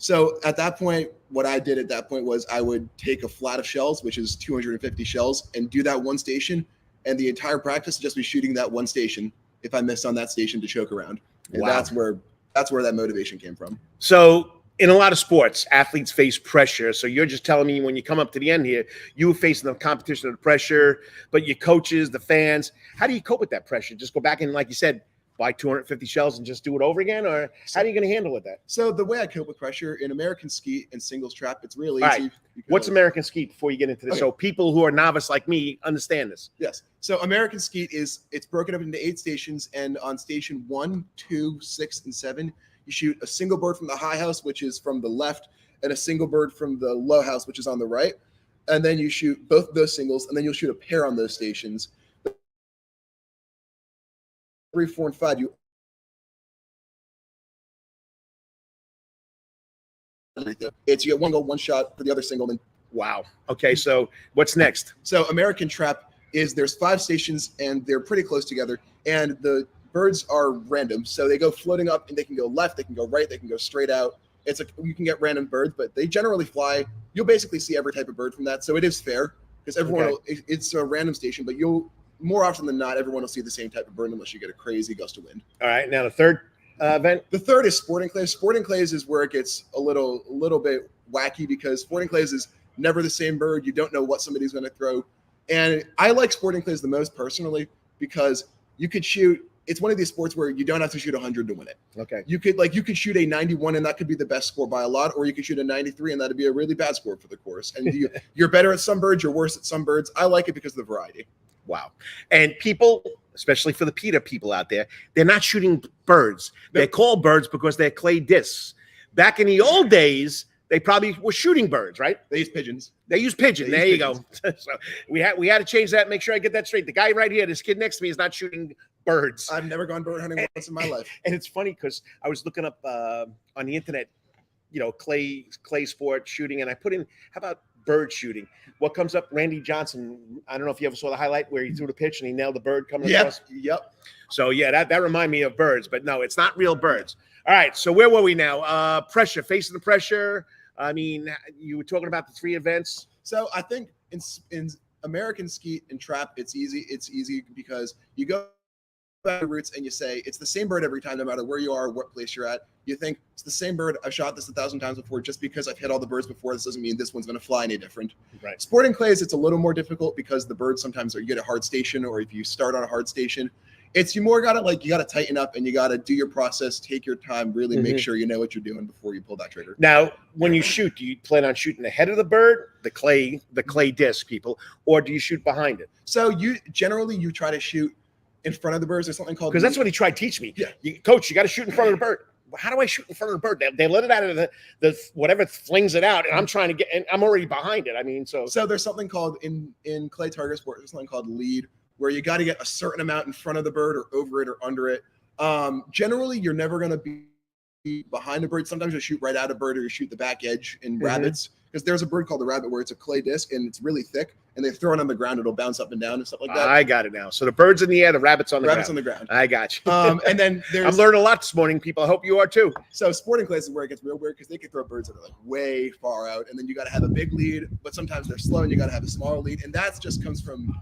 So at that point, what I did at that point was I would take a flat of shells, which is 250 shells, and do that one station. And the entire practice would just be shooting that one station if I missed on that station to choke around. And wow. that's where that motivation came from. So in a lot of sports, athletes face pressure. So you're just telling me when you come up to the end here, you were facing the competition of the pressure, but your coaches, the fans, how do you cope with that pressure? Just go back and, like you said, buy 250 shells and just do it over again? Or how are you going to handle with that? So the way I cope with pressure in American skeet and singles trap, it's really all easy. Right. What's American skeet before you get into this? Okay. So people who are novice like me understand this. Yes. So American skeet it's broken up into 8 stations, and on station 1, 2, 6, and 7, you shoot a single bird from the high house, which is from the left, and a single bird from the low house, which is on the right. And then you shoot both of those singles, and then you'll shoot a pair on those stations. 3, 4, and 5, you get one goal, one shot for the other single, then Wow. Okay, so what's next? So American Trap there's 5 stations and they're pretty close together, and the birds are random. So they go floating up and they can go left, they can go right, they can go straight out. You can get random birds, but they generally fly. You'll basically see every type of bird from that. So it is fair because it's a random station, but more often than not, everyone will see the same type of bird unless you get a crazy gust of wind. All right, now the third event? The third is sporting clays. Sporting clays is where it gets a little bit wacky because sporting clays is never the same bird. You don't know what somebody's going to throw. And I like sporting clays the most personally because you could shoot. It's one of these sports where you don't have to shoot 100 to win it. Okay. You could shoot a 91 and that could be the best score by a lot, or you could shoot a 93 and that'd be a really bad score for the course. And you're better at some birds, you're worse at some birds. I like it because of the variety. Wow. And people, especially for the PETA people out there, they're not shooting birds. They're called birds because they're clay discs. Back in the old days, they probably were shooting birds, right? They use pigeons. There you go. So we had to change that. Make sure I get that straight. The guy right here, this kid next to me, is not shooting birds. I've never gone bird hunting once in my life. And it's funny because I was looking up on the internet, clay sport shooting, and I put in, how about bird shooting? What comes up? Randy Johnson. I don't know if you ever saw the highlight where he threw the pitch and he nailed the bird coming across. Yep. So yeah, that reminded me of birds, but no, it's not real birds. All right. So where were we now? Pressure, facing the pressure. I mean, you were talking about the 3 events. So I think in American Skeet and Trap, it's easy. It's easy because you go back to roots and you say it's the same bird every time, no matter where you are, what place you're at. You think it's the same bird. I've shot this 1,000 times before. Just because I've hit all the birds before, this doesn't mean this one's going to fly any different. Right. Sporting clays, it's a little more difficult because the birds sometimes you get a hard station, or if you start on a hard station, you got to tighten up and you got to do your process, take your time, really make sure you know what you're doing before you pull that trigger. Now, when you shoot, do you plan on shooting the head of the bird, the clay disc people, or do you shoot behind it? So you try to shoot in front of the birds. There's something called, because that's what he tried to teach me. Yeah. Coach, you got to shoot in front of the bird. How do I shoot in front of the bird? They let it out of the whatever flings it out, and I'm trying to get, and I'm already behind it. I mean, so there's something called in clay target sport. There's something called lead, where you got to get a certain amount in front of the bird or over it or under it. Generally, you're never going to be behind the bird. Sometimes you shoot right at a bird or you shoot the back edge in rabbits, because there's a bird called the rabbit where it's a clay disc and it's really thick, and they throw it on the ground, it'll bounce up and down and stuff like that. I got it now. So the bird's in the air, the rabbit's on the ground. On the ground. I got you. And then I'm learning a lot this morning, people. I hope you are too. So sporting clays is where it gets real weird because they can throw birds that are like way far out, and then you got to have a big lead, but sometimes they're slow and you got to have a smaller lead, and that just comes from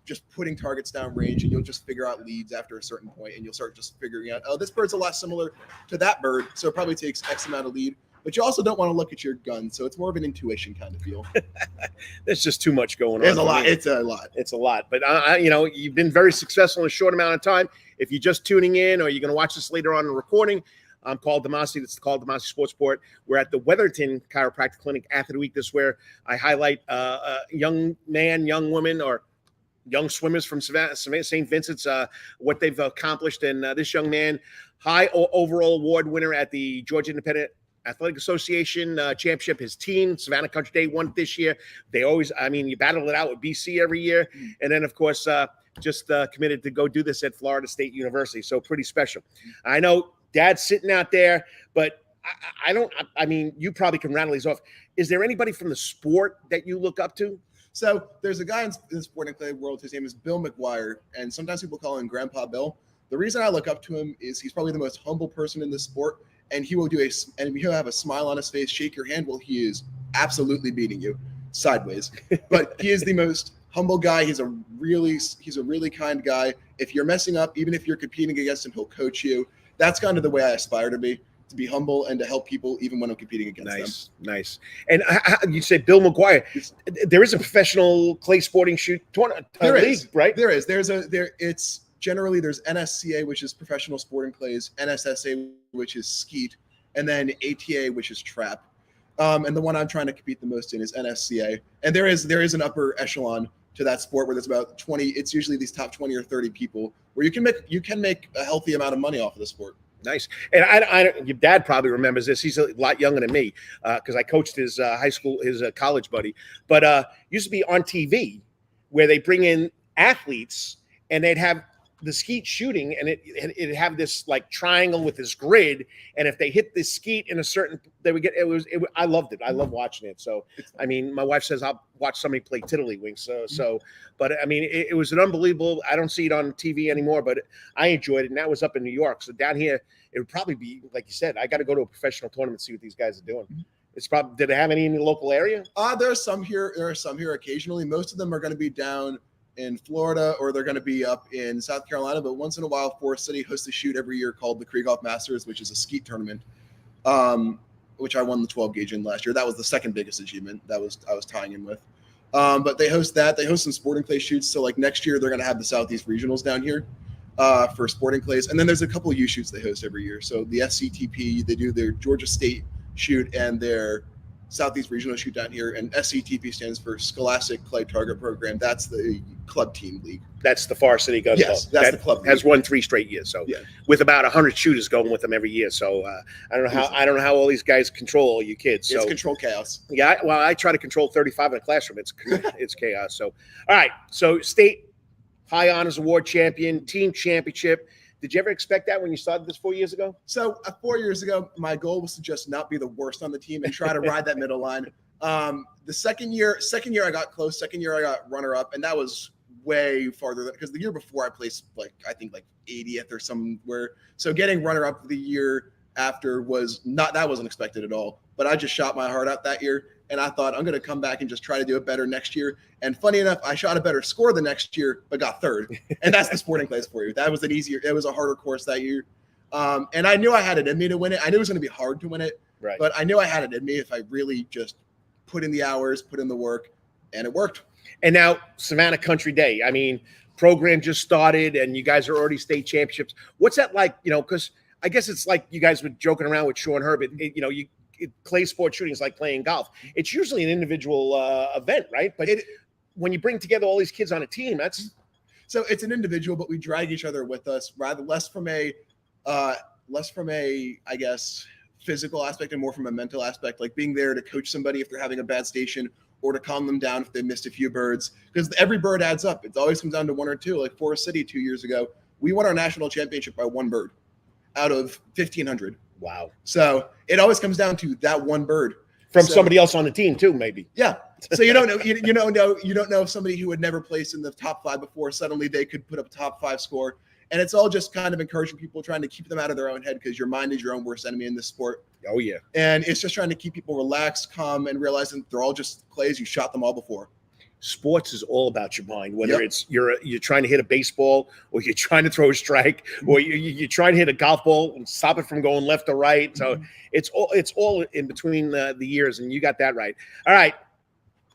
just putting targets down range, and you'll just figure out leads after a certain point, and you'll start just figuring out, oh, this bird's a lot similar to that bird, so it probably takes X amount of lead. But you also don't want to look at your gun, so it's more of an intuition kind of feel. There's just too much going on. There's a lot. It's a lot. It's a lot. But you've been very successful in a short amount of time. If you're just tuning in, or you're going to watch this later on in the recording, I'm Karl DeMasi. It's the Karl DeMasi Sports Report. We're at the Wetherington Chiropractic Clinic Athlete Week. This is where I highlight young man, young woman, or young swimmers from St. Vincent's, what they've accomplished. And this young man, high overall award winner at the Georgia Independent Athletic Association championship. His team, SavannahCountry, Day won this year. They always, you battle it out with BC every year. And then, of course, just committed to go do this at Florida State University. So pretty special. I know Dad's sitting out there, but you probably can rattle these off. Is there anybody from the sport that you look up to? So there's a guy in the sporting clay world. His name is Bill McGuire, and sometimes people call him Grandpa Bill. The reason I look up to him is he's probably the most humble person in the sport, and he'll have a smile on his face, shake your hand while he is absolutely beating you sideways. But he is the most humble guy. He's a really kind guy. If you're messing up, even if you're competing against him, he'll coach you. That's kind of the way I aspire to be humble and to help people even when I'm competing against them. Nice. And you said Bill McGuire. There is a professional clay sporting league, right? There is. It's generally there's NSCA, which is professional sporting clays, NSSA, which is skeet, and then ATA, which is trap. And the one I'm trying to compete the most in is NSCA. And there is an upper echelon to that sport where there's about 20. It's usually these top 20 or 30 people where you can make a healthy amount of money off of the sport. Nice. And your dad probably remembers this. He's a lot younger than me because I coached his college buddy. But used to be on TV where they bring in athletes and they'd have the skeet shooting, and it have this like triangle with this grid, and if they hit the skeet in a certain, they would get I loved it. I love watching it. So I mean, my wife says I'll watch somebody play tiddlywinks. But I mean, it was an unbelievable. I don't see it on TV anymore, but I enjoyed it, and that was up in New York. So down here, it would probably be like you said. I got to go to a professional tournament, see what these guys are doing. It's probably, did they have any in the local area? There are some here. There are some here occasionally. Most of them are going to be down in Florida, or they're going to be up in South Carolina. But once in a while, Forest City hosts a shoot every year called the Krieghoff Masters, which is a skeet tournament, which I won the 12 gauge in last year. That was the second biggest achievement I was tying in with. But they host that. They host some sporting clay shoots. So like next year, they're going to have the Southeast Regionals down here for sporting clays. And then there's a couple of U shoots they host every year. So the SCTP, they do their Georgia State shoot and their Southeast Regional shoot down here, and SCTP stands for Scholastic Clay Target Program. That's the club team league. That's the Forest City Gun Club. Yes, that's the club. Has won 3 straight years. So yeah, with about 100 shooters going with them every year. So I don't know how all these guys control all you kids. So it's controlled chaos. Yeah, I try to control 35 in a classroom. It's chaos. So all right. So state high honors award champion, team championship. Did you ever expect that when you started this 4 years ago? So 4 years ago, my goal was to just not be the worst on the team and try to ride that middle line. The second year I got close. Second year I got runner up, and that was way farther than, because the year before I placed I think 80th or somewhere. So getting runner up the year after wasn't expected at all. But I just shot my heart out that year, and I thought I'm going to come back and just try to do it better next year. And funny enough, I shot a better score the next year, but got third. And that's the sporting clays for you. That was it was a harder course that year. And I knew I had it in me to win it. I knew it was going to be hard to win it, right? But I knew I had it in me if I really just put in the hours, put in the work, and it worked. And now Savannah Country Day. I mean, program just started, and you guys are already state championships. What's that like? Because I guess it's like you guys were joking around with Sean Herbert. Clay sport shooting is like playing golf. It's usually an individual event, right? But when you bring together all these kids on a team, so it's an individual, but we drag each other with us, rather less from a I guess physical aspect and more from a mental aspect, like being there to coach somebody if they're having a bad station, or to calm them down if they missed a few birds, because every bird adds up. It always comes down to one or two. Like Forest City 2 years ago, we won our national championship by one bird out of 1,500. Wow. So it always comes down to that one bird from somebody else on the team too, maybe. Yeah. So you don't know if somebody who had never placed in the top 5 before, suddenly they could put up a top 5 score. And it's all just kind of encouraging people, trying to keep them out of their own head, because your mind is your own worst enemy in this sport. Oh yeah. And it's just trying to keep people relaxed, calm, and realizing they're all just clays. You shot them all before. Sports is all about your mind, whether it's you're trying to hit a baseball, or you're trying to throw a strike, or you're trying to hit a golf ball and stop it from going left or right. So it's all in between the years, and you got that right. All right,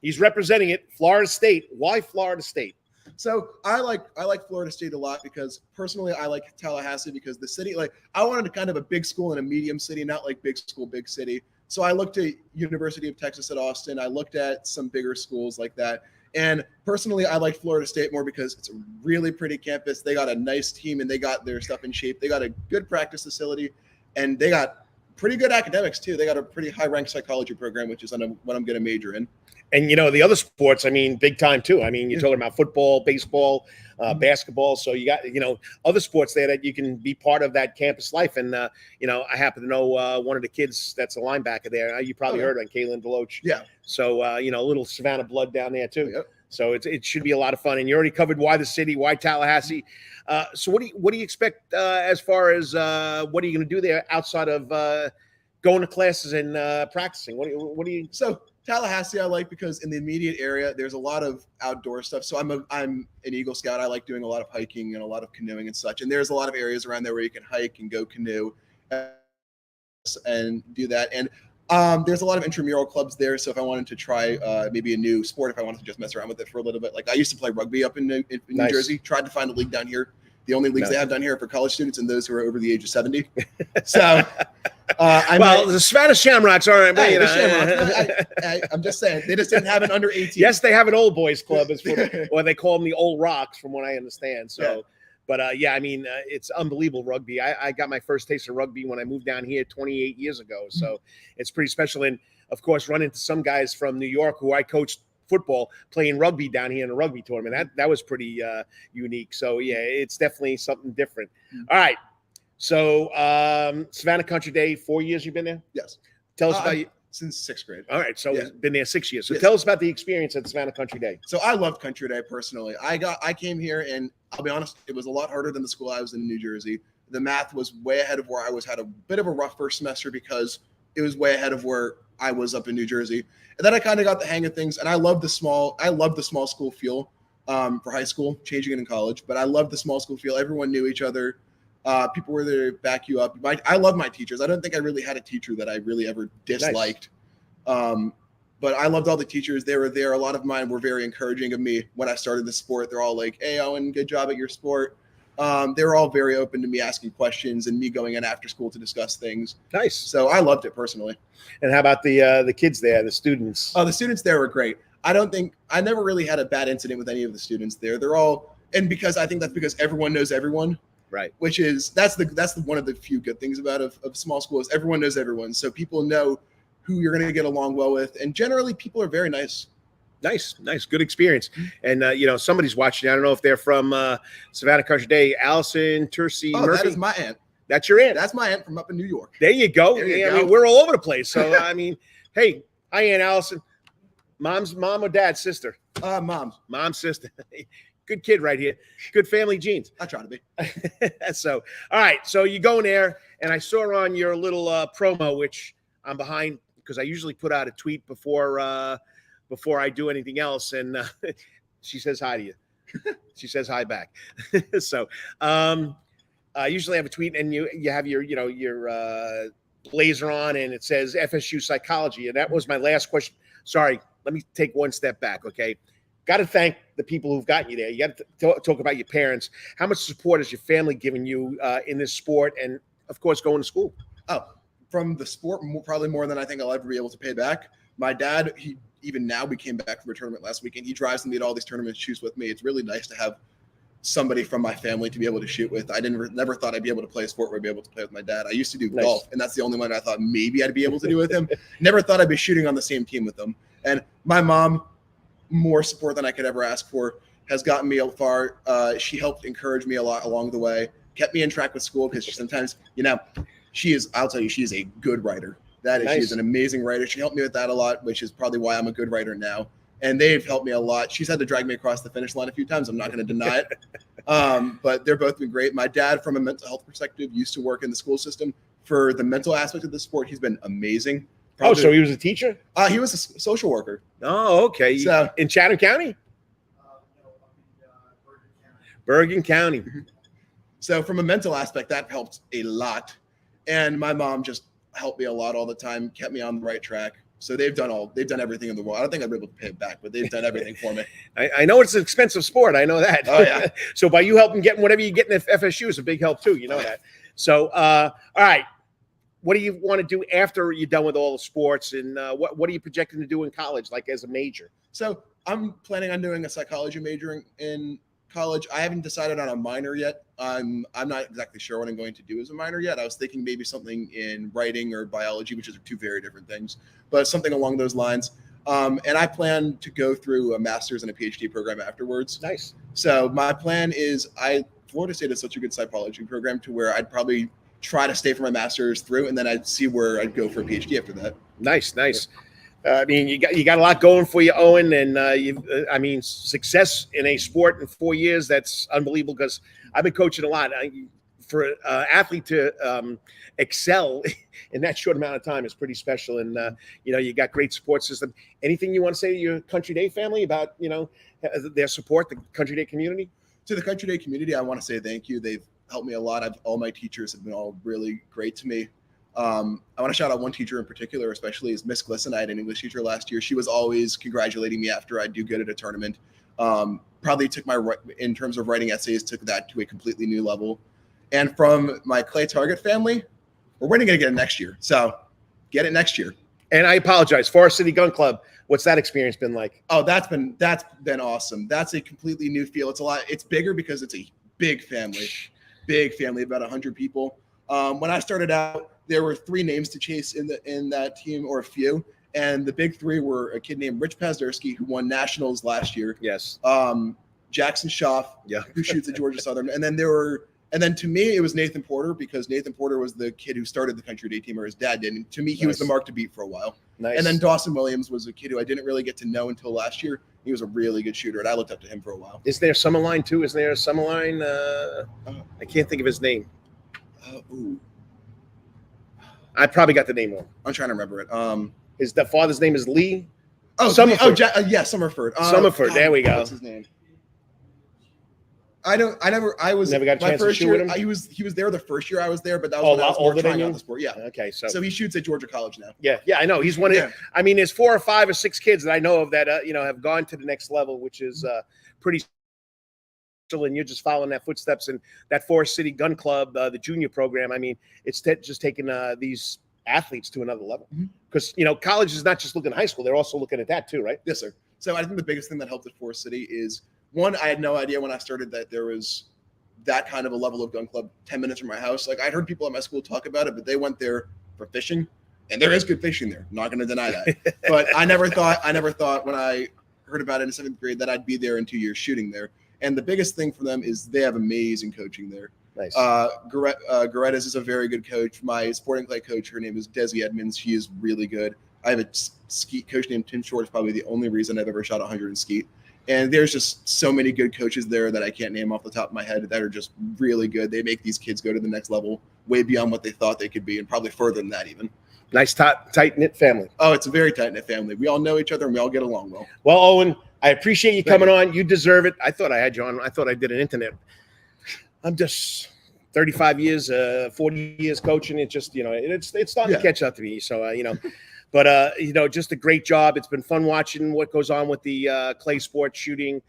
he's representing it, Florida State. Why Florida State? So I like Florida State a lot, because personally I like Tallahassee, because the city, I wanted kind of a big school in a medium city, not like big school, big city. So I looked at University of Texas at Austin. I looked at some bigger schools like that. And personally, I like Florida State more because it's a really pretty campus. They got a nice team, and they got their stuff in shape. They got a good practice facility, and they got pretty good academics too. They got a pretty high-ranked psychology program, which is what I'm going to major in. And, the other sports, I mean, big time too. I mean, you're talking about football, baseball, basketball. So you got, other sports there that you can be part of that campus life. And, I happen to know one of the kids that's a linebacker there. You probably heard of Kalen Deloach. Yeah. So, a little Savannah blood down there too. Yep. So it should be a lot of fun. And you already covered why the city, why Tallahassee. So what do you expect as far as what are you going to do there outside of going to classes and practicing? What do you? So Tallahassee I like because in the immediate area there's a lot of outdoor stuff. So I'm an Eagle Scout. I like doing a lot of hiking and a lot of canoeing and such. And there's a lot of areas around there where you can hike and go canoe and do that. And there's a lot of intramural clubs there. So if I wanted to try maybe a new sport, if I wanted to just mess around with it for a little bit, like I used to play rugby up in New Jersey, tried to find a league down here. The only leagues they have down here are for college students and those who are over the age of 70. So, the Savannah Shamrocks are. I'm just saying they just didn't have an under 18. Yes, they have an old boys club, or they call them the Old Rocks, from what I understand. So, yeah. But I mean, it's unbelievable rugby. I got my first taste of rugby when I moved down here 28 years ago. So it's pretty special. And of course, run into some guys from New York who I coached football playing rugby down here in a rugby tournament. That was pretty unique. So yeah, it's definitely something different. All right. So Savannah Country Day, 4 years you've been there? Yes. Tell us about you. Since 6th grade. All right. So been there 6 years. So Yes. tell us about the experience at Savannah Country Day. So I loved Country Day personally. I came here, and I'll be honest, it was a lot harder than the school I was in New Jersey. The math was way ahead of where I was, had a bit of a rough first semester because it was way ahead of where I was up in New Jersey. And then I kind of got the hang of things, and I love the small school feel for high school, changing it in college. But I love the small school feel. Everyone knew each other. People were there to back you up. I love my teachers. I don't think I really had a teacher that I really ever disliked. Nice. But I loved all the teachers. They were there. A lot of mine were very encouraging of me when I started the sport. They're all like, "Hey, Owen, good job at your sport." They were all very open to me asking questions and me going in after school to discuss things. Nice. So I loved it personally. And how about the kids there, the students? Oh, the students there were great. I never really had a bad incident with any of the students there. They're all, and because I think that's because everyone knows everyone. Right. Which is that's the one of the few good things about of small schools. Everyone knows everyone, so people know who you're going to get along well with, and generally people are very nice. Nice, good experience. And somebody's watching. I don't know if they're from Savannah Country Day. Allison Tercy Murphy. That is my aunt. That's your aunt. That's my aunt from up in New York. There you go. There you I go. mean, we're all over the place. So I mean, hey, hi, Aunt Allison. Mom's mom or dad's sister? Mom's sister. Good kid right here. Good family genes. I try to be. So, all right. So you go in there, and I saw on your little promo, which I'm behind because I usually put out a tweet before I do anything else, and she says hi to you. She says hi back. So I usually have a tweet, and you have your blazer on, and it says FSU psychology, and that was my last question. Sorry, let me take one step back, okay? Got to thank the people who've gotten you there. You got to talk about your parents. How much support has your family given you in this sport, and of course going to school? Oh, from the sport, probably more than I think I'll ever be able to pay back. My dad, even now, we came back from a tournament last weekend. He drives me to all these tournaments, shoots with me. It's really nice to have somebody from my family to be able to shoot with. I never thought I'd be able to play a sport where I'd be able to play with my dad. I used to do golf, and that's the only one I thought maybe I'd be able to do with him. Never thought I'd be shooting on the same team with him. And my mom, more support than I could ever ask for, has gotten me far. She helped encourage me a lot along the way, kept me in track with school because sometimes, I'll tell you, she is a good writer. She is an amazing writer. She helped me with that a lot, which is probably why I'm a good writer now. And they've helped me a lot. She's had to drag me across the finish line a few times. I'm not going to deny it. But they're both been great. My dad, from a mental health perspective, used to work in the school system. For the mental aspect of the sport, he's been amazing. So he was a teacher? He was a social worker. Oh, okay. So, in Chatham County? Bergen County. Mm-hmm. So from a mental aspect, that helped a lot. And my mom just helped me a lot all the time, kept me on the right track. So they've done everything in the world. I don't think I'd be able to pay it back, but they've done everything for me. I know it's an expensive sport. I know that. Oh, yeah. So by you helping getting whatever you get in FSU is a big help too. You know that. So, all right. What do you want to do after you're done with all the sports? And what are you projecting to do in college, like as a major? So I'm planning on doing a psychology major in college. I haven't decided on a minor yet. I'm not exactly sure what I'm going to do as a minor yet. I was thinking maybe something in writing or biology, which are two very different things, but something along those lines. And I plan to go through a master's and a PhD program afterwards. Nice. So my plan is Florida State is such a good psychology program to where I'd probably try to stay for my master's through, and then I'd see where I'd go for a PhD after that. Nice. I mean, you got a lot going for you, Owen, and success in a sport in 4 years, that's unbelievable because I've been coaching a lot. For an athlete to excel in that short amount of time is pretty special, and you got great support system. Anything you want to say to your Country Day family about their support, the Country Day community? To the Country Day community, I want to say thank you. They've helped me a lot. All my teachers have been all really great to me. I want to shout out one teacher in particular, especially is Miss Glisson. I had an English teacher last year. She was always congratulating me after I do good at a tournament. Probably took in terms of writing essays, took that to a completely new level. And from my Clay Target family, we're going to get it next year. So get it next year. And I apologize. Forest City Gun Club. What's that experience been like? Oh, that's been awesome. That's a completely new feel. It's bigger because it's a big family, about 100 people. When I started out, there were 3 names to chase in that team, or a few, And the big three were a kid named Rich Pazderski, who won nationals last year. Yes. Jackson Schaff, who shoots at Georgia Southern. And then to me, it was Nathan Porter, because Nathan Porter was the kid who started the country day team, or his dad did. And to me, he was the mark to beat for a while. Nice. And then Dawson Williams was a kid who I didn't really get to know until last year. He was a really good shooter, and I looked up to him for a while. Is there Summerline too? Is there a Summerline? I can't think of his name. I probably got the name wrong. I'm trying to remember it. His father's name is Lee. Summerford. Summerford. Summerford. There we go. What's his name? I was never got a chance to shoot with him. He was there the first year I was there, but that was when I was more trying out the sport. Yeah. Okay. So he shoots at Georgia College now. Yeah, I know. He's one of. I mean, there's 4 or 5 or 6 kids that I know of that have gone to the next level, which is pretty. And you're just following that footsteps, and that Forest City Gun Club, the junior program. I mean, it's just taking these athletes to another level, because college is not just looking at high school; they're also looking at that too, right? Yes, sir. So I think the biggest thing that helped at Forest City is, one, I had no idea when I started that there was that kind of a level of gun club 10 minutes from my house. Like, I'd heard people at my school talk about it, but they went there for fishing, and there is good fishing there. I'm not going to deny that. But I never thought when I heard about it in 7th grade that I'd be there in 2 years shooting there. And the biggest thing for them is they have amazing coaching there. Nice. Goretta's is a very good coach. My sporting clay coach, her name is Desi Edmonds. She is really good. I have a skeet coach named Tim Short. Is probably the only reason I've ever shot 100 in skeet. And there's just so many good coaches there that I can't name off the top of my head that are just really good. They make these kids go to the next level, way beyond what they thought they could be, and probably further than that even. Nice, tight-knit family. Oh, it's a very tight-knit family. We all know each other, and we all get along well. Well, Owen, I appreciate you coming on. You deserve it. I thought I had you on. I thought I did an internet. I'm just 35 years, 40 years coaching. It just, it's starting to catch up to me. So, but, just a great job. It's been fun watching what goes on with the clay sports shooting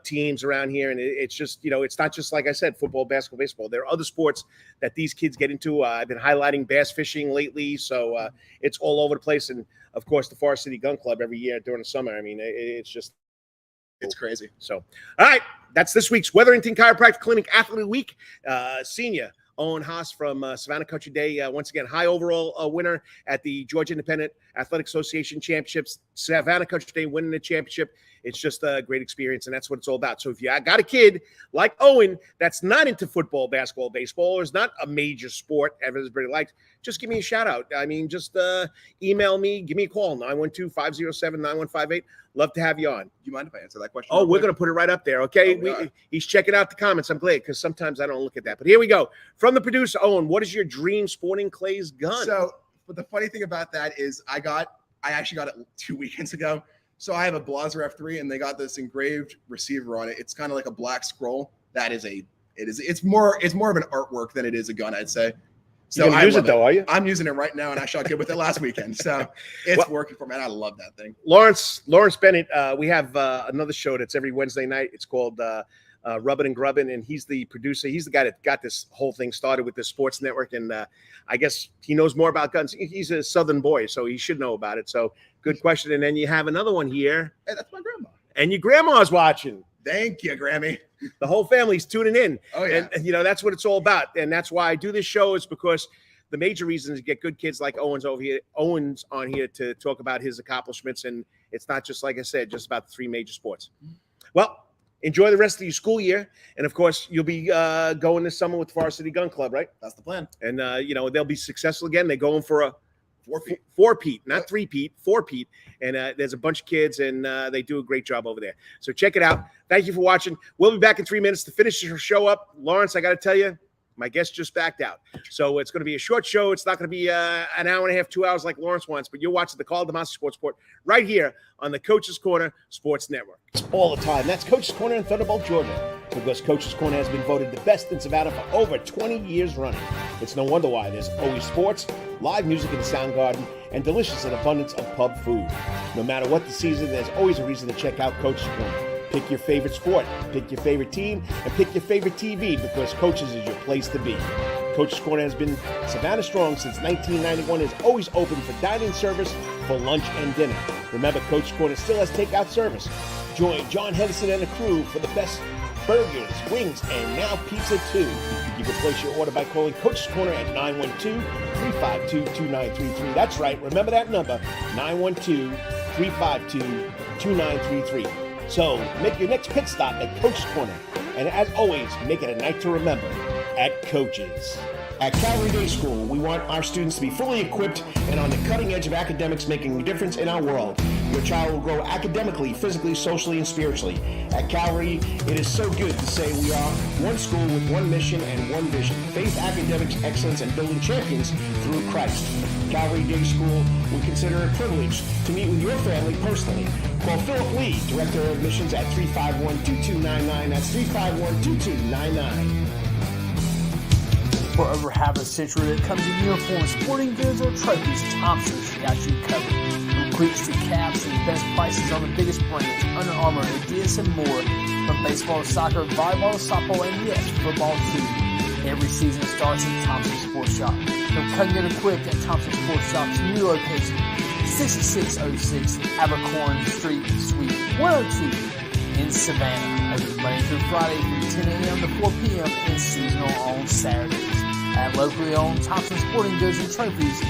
teams around here. And it's just, it's not just, like I said, football, basketball, baseball. There are other sports that these kids get into. I've been highlighting bass fishing lately. So it's all over the place. And, of course, the Forest City Gun Club every year during the summer. I mean, it's crazy. So, all right, that's this week's Wetherington Chiropractic Clinic Athlete Week. Senior Owen Haas from SavannahCountry Day. Once again, high overall winner at the Georgia Independent Athletic Association Championships. SavannahCountry Day winning the championship. It's just a great experience, and that's what it's all about. So if you got a kid like Owen that's not into football, basketball, baseball, or is not a major sport everybody likes, just give me a shout out. I mean, just email me, give me a call, 912-507-9158. Love to have you on. Do you mind if I answer that question? Oh, we're going to put it right up there, okay? He's checking out the comments. I'm glad, because sometimes I don't look at that. But here we go. From the producer, Owen, what is your dream sporting clays gun? So, but the funny thing about that is I actually got it 2 weekends ago. So I have a Blaser F3, and they got this engraved receiver on it. It's kind of like a black scroll. It's more of an artwork than it is a gun, I'd say. So you use it though, are you? I'm using it right now, and I shot good with it last weekend. So it's working for me. And I love that thing. Lawrence Bennett, we have another show that's every Wednesday night. It's called Rubbin' and Grubbin', and he's the producer. He's the guy that got this whole thing started with the sports network, and I guess he knows more about guns. He's a Southern boy, so he should know about it. So good question. And then you have another one here. Hey, that's my grandma. And your grandma's watching. Thank you, Grammy. The whole family's tuning in. Oh, yeah. And that's what it's all about. And that's why I do this show, is because the major reason is to get good kids like Owen's on here to talk about his accomplishments. And it's not just, like I said, just about the 3 major sports. Well, enjoy the rest of your school year. And, of course, you'll be going this summer with the Varsity Gun Club, right? That's the plan. And, they'll be successful again. They're going for a four-peat, not three-peat, four-peat. And there's a bunch of kids, and they do a great job over there. So check it out. Thank you for watching. We'll be back in 3 minutes to finish your show up. Lawrence, I got to tell you, my guest just backed out. So it's going to be a short show. It's not going to be an hour and a half, 2 hours like Lawrence wants, but you're watching the Karl DeMasi Sports Report right here on the Coach's Corner Sports Network. All the time. That's Coach's Corner in Thunderbolt, Georgia, because Coach's Corner has been voted the best in Savannah for over 20 years running. It's no wonder why. There's always sports, live music in the sound garden, and delicious and abundance of pub food. No matter what the season, there's always a reason to check out Coach's Corner. Pick your favorite sport, pick your favorite team, and pick your favorite TV, because Coach's is your place to be. Coach's Corner has been Savannah strong since 1991, is always open for dining service for lunch and dinner. Remember, Coach's Corner still has takeout service. Join John Henderson and the crew for the best burgers, wings, and now pizza too. You can place your order by calling Coach's Corner at 912-352-2933. That's right, remember that number, 912-352-2933. So make your next pit stop at Coach's Corner. And as always, make it a night to remember at Coach's. At Calvary Day School, we want our students to be fully equipped and on the cutting edge of academics, making a difference in our world. Your child will grow academically, physically, socially, and spiritually. At Calvary, it is so good to say we are one school with one mission and one vision: faith, academics, excellence, and building champions through Christ. Calvary Day School, we consider it a privilege to meet with your family personally. Call Philip Lee, Director of Admissions, at 351-2299. That's 351-2299. For over half a century, when it comes to uniforms, sporting goods, or trophies, Thompson's got you covered. From cleats to caps and the best prices on the biggest brands, Under Armour, Adidas, and more. From baseball to soccer, volleyball to softball, and yes, football too. Every season starts at Thompson Sports Shop. From cutting and equipped at Thompson Sports Shop's new location, 6606 Abercorn Street, Suite 102 in Savannah. Open Monday through Friday from 10 a.m. to 4 p.m. and seasonal on Saturdays. At locally owned Thompson Sporting Goods and Trophies,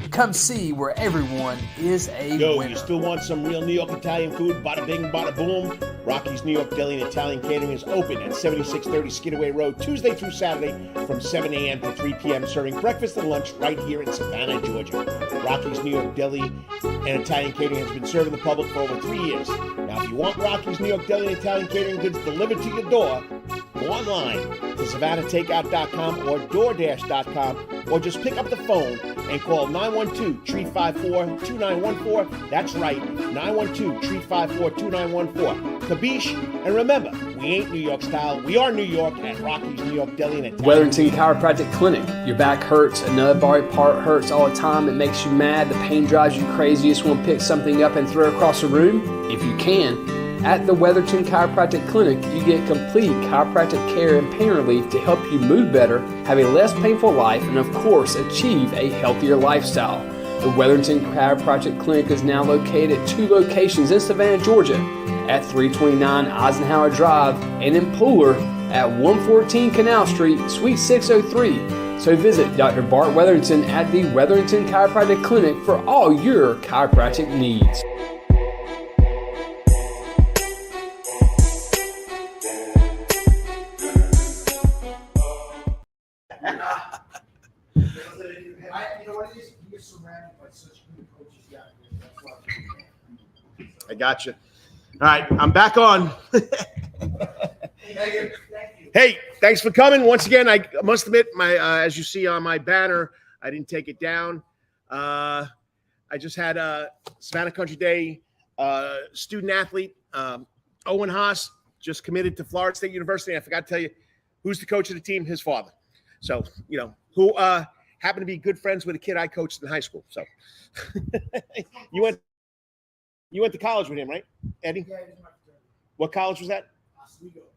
come see where everyone is a winner. You still want some real New York Italian food? Bada bing, bada boom. Rocky's New York Deli and Italian Catering is open at 7630 Skidaway Road, Tuesday through Saturday from 7 a.m. to 3 p.m., serving breakfast and lunch right here in Savannah, Georgia. Rocky's New York Deli and Italian Catering has been serving the public for over 3 years. Now, if you want Rocky's New York Deli and Italian Catering goods delivered to your door, go online to SavannahTakeout.com or DoorDash.com, or just pick up the phone and call 912-354-2914. That's right, 912-354-2914. Kabish, and remember, we ain't New York style. We are New York at Rocky's New York Deli and Italian. Wetherington Chiropractic Clinic. Your back hurts, another body part hurts all the time. It makes you mad. The pain drives you crazy. You just want to pick something up and throw it across the room? If you can. At the Wetherington Chiropractic Clinic, you get complete chiropractic care and pain relief to help you move better, have a less painful life, and of course, achieve a healthier lifestyle. The Wetherington Chiropractic Clinic is now located at 2 locations in Savannah, Georgia, at 329 Eisenhower Drive and in Pooler at 114 Canal Street, Suite 603. So visit Dr. Bart Wetherington at the Wetherington Chiropractic Clinic for all your chiropractic needs. I got you. All right, I'm back on. Hey, thanks for coming. Once again, I must admit, my as you see on my banner, I didn't take it down. I just had a SavannahCountry Day student athlete, Owen Haas, just committed to Florida State University. I forgot to tell you who's the coach of the team, his father. So, you know, who happened to be good friends with a kid I coached in high school. So you went to college with him, right, Eddie? Yeah, what college was that?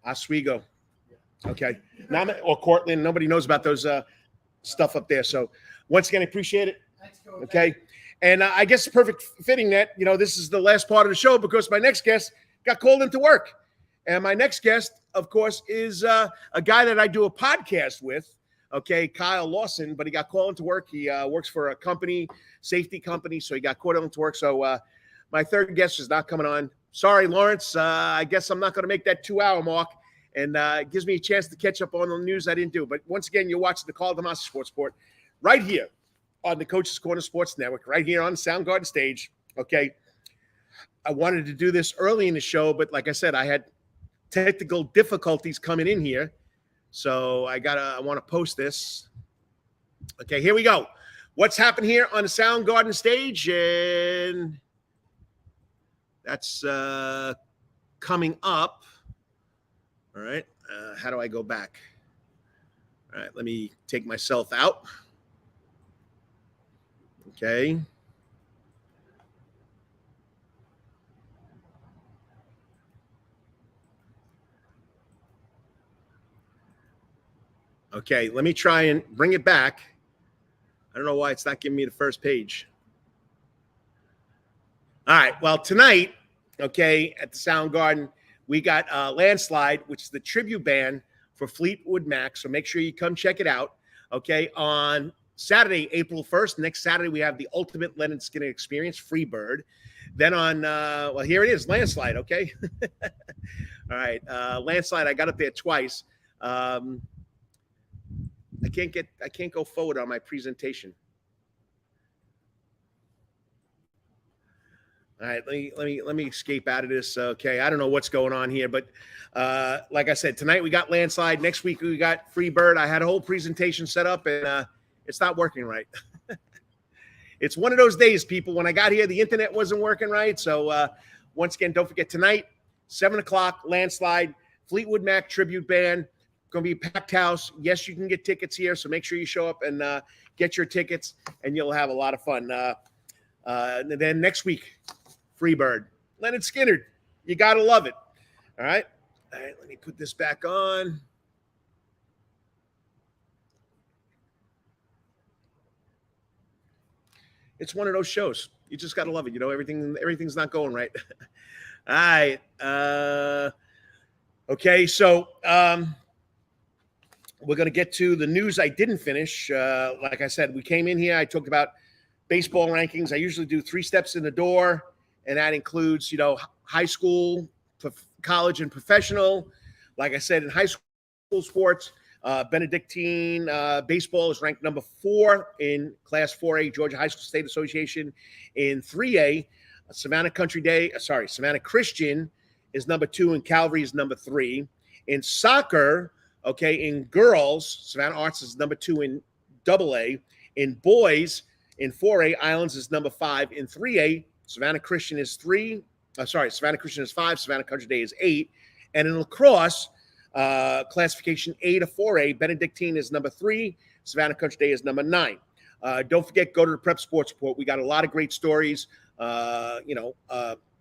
Oswego. Yeah. Okay. Now, or Cortland. Nobody knows about those stuff up there. So once again, I appreciate it. Okay. And I guess it's perfect fitting that, you know, this is the last part of the show because my next guest got called into work. And my next guest, of course, is a guy that I do a podcast with. Okay, Kyle Lawson, but he got called into work. He works for a company, safety company, so he got called into work. So my third guest is not coming on. Sorry, Lawrence. I guess I'm not going to make that 2-hour mark, and it gives me a chance to catch up on the news I didn't do. But once again, you're watching the Karl DeMasi Sports Report right here on the Coach's Corner Sports Network, right here on the Soundgarden stage. Okay, I wanted to do this early in the show, but like I said, I had technical difficulties coming in here. So I want to post this. Okay, here we go. What's happened here on the Soundgarden stage? And that's coming up. All right. How do I go back? All right, let me take myself out. Okay. Okay, let me try and bring it back. I don't know why it's not giving me the first page. All right, well, tonight, okay, at the Soundgarden, we got Landslide, which is the tribute band for Fleetwood Mac. So make sure you come check it out. Okay, on Saturday, April 1st. Next Saturday, we have the Ultimate Leonard Skinner Experience, Freebird. Then on, well, here it is, Landslide, okay? All right, Landslide, I got up there twice. I can't go forward on my presentation. All right, let me escape out of this. Okay, I don't know what's going on here, but like I said, tonight we got Landslide. Next week we got Freebird. I had a whole presentation set up, and it's not working right. It's one of those days, people. When I got here, the internet wasn't working right. So once again, don't forget tonight, 7 o'clock, Landslide, Fleetwood Mac tribute band. Going to be a packed house. Yes, you can get tickets here, so make sure you show up and get your tickets, and you'll have a lot of fun. And then next week, Freebird, Leonard Skinner. You got to love it. All right, let me put this back on. It's one of those shows. You just got to love it. You know, everything's not going right. All right. Okay, so we're going to get to the news I didn't finish. Like I said, we came in here. I talked about baseball rankings. I usually do 3 steps in the door, and that includes, you know, high school, college, and professional. Like I said, in high school sports, Benedictine baseball is ranked number 4 in Class 4A, Georgia High School State Association. In 3A, Savannah Christian is number 2, and Calvary is number 3. In soccer, okay, in girls, Savannah Arts is number 2 in AA. In boys, in 4A, Islands is number 5. In 3A, Savannah Christian is 5, Savannah Country Day is 8. And in lacrosse, classification A to 4A, Benedictine is number 3, Savannah Country Day is number 9. Don't forget, go to the Prep Sports Report. We got a lot of great stories.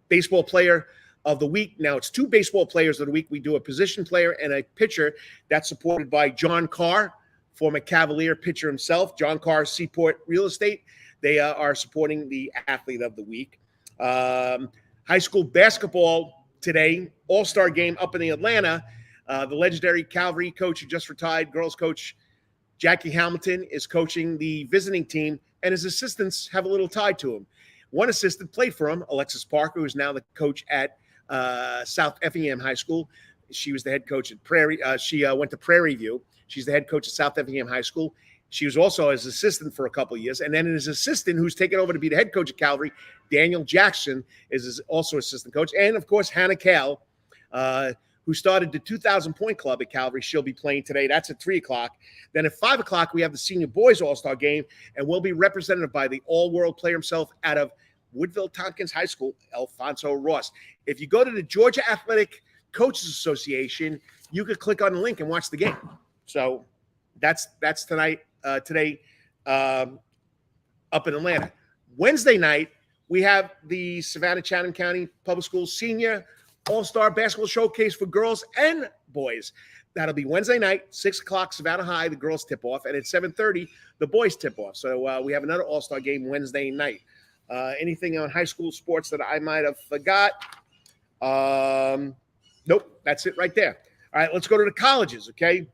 Baseball player of the week. Now it's 2 baseball players of the week. We do a position player and a pitcher. That's supported by John Carr, former Cavalier pitcher himself. John Carr, Seaport Real Estate. They are supporting the athlete of the week. High school basketball today, all-star game up in the Atlanta. The legendary Calvary coach who just retired, girls coach Jackie Hamilton, is coaching the visiting team, and his assistants have a little tie to him. One assistant played for him, Alexis Parker, who's now the coach at South Effingham High School. She was the head coach at Prairie. She went to Prairie View. She's the head coach at South Effingham High School. She was also his assistant for a couple of years. And then his assistant, who's taken over to be the head coach at Calvary, Daniel Jackson, is also assistant coach. And, of course, Hannah Kale, who started the 2,000-point club at Calvary. She'll be playing today. That's at 3 o'clock. Then at 5 o'clock, we have the senior boys all-star game, and we'll be represented by the all-world player himself out of Woodville Tompkins High School, Alfonso Ross. If you go to the Georgia Athletic Coaches Association, you could click on the link and watch the game. So that's today up in Atlanta. Wednesday night, we have the Savannah-Chatham County Public Schools Senior All-Star Basketball Showcase for girls and boys. That'll be Wednesday night, 6 o'clock, Savannah High, the girls tip-off, and at 7:30, the boys tip-off. So we have another All-Star game Wednesday night. Anything on high school sports that I might have forgot? Nope, that's it right there. All right, let's go to the colleges, okay?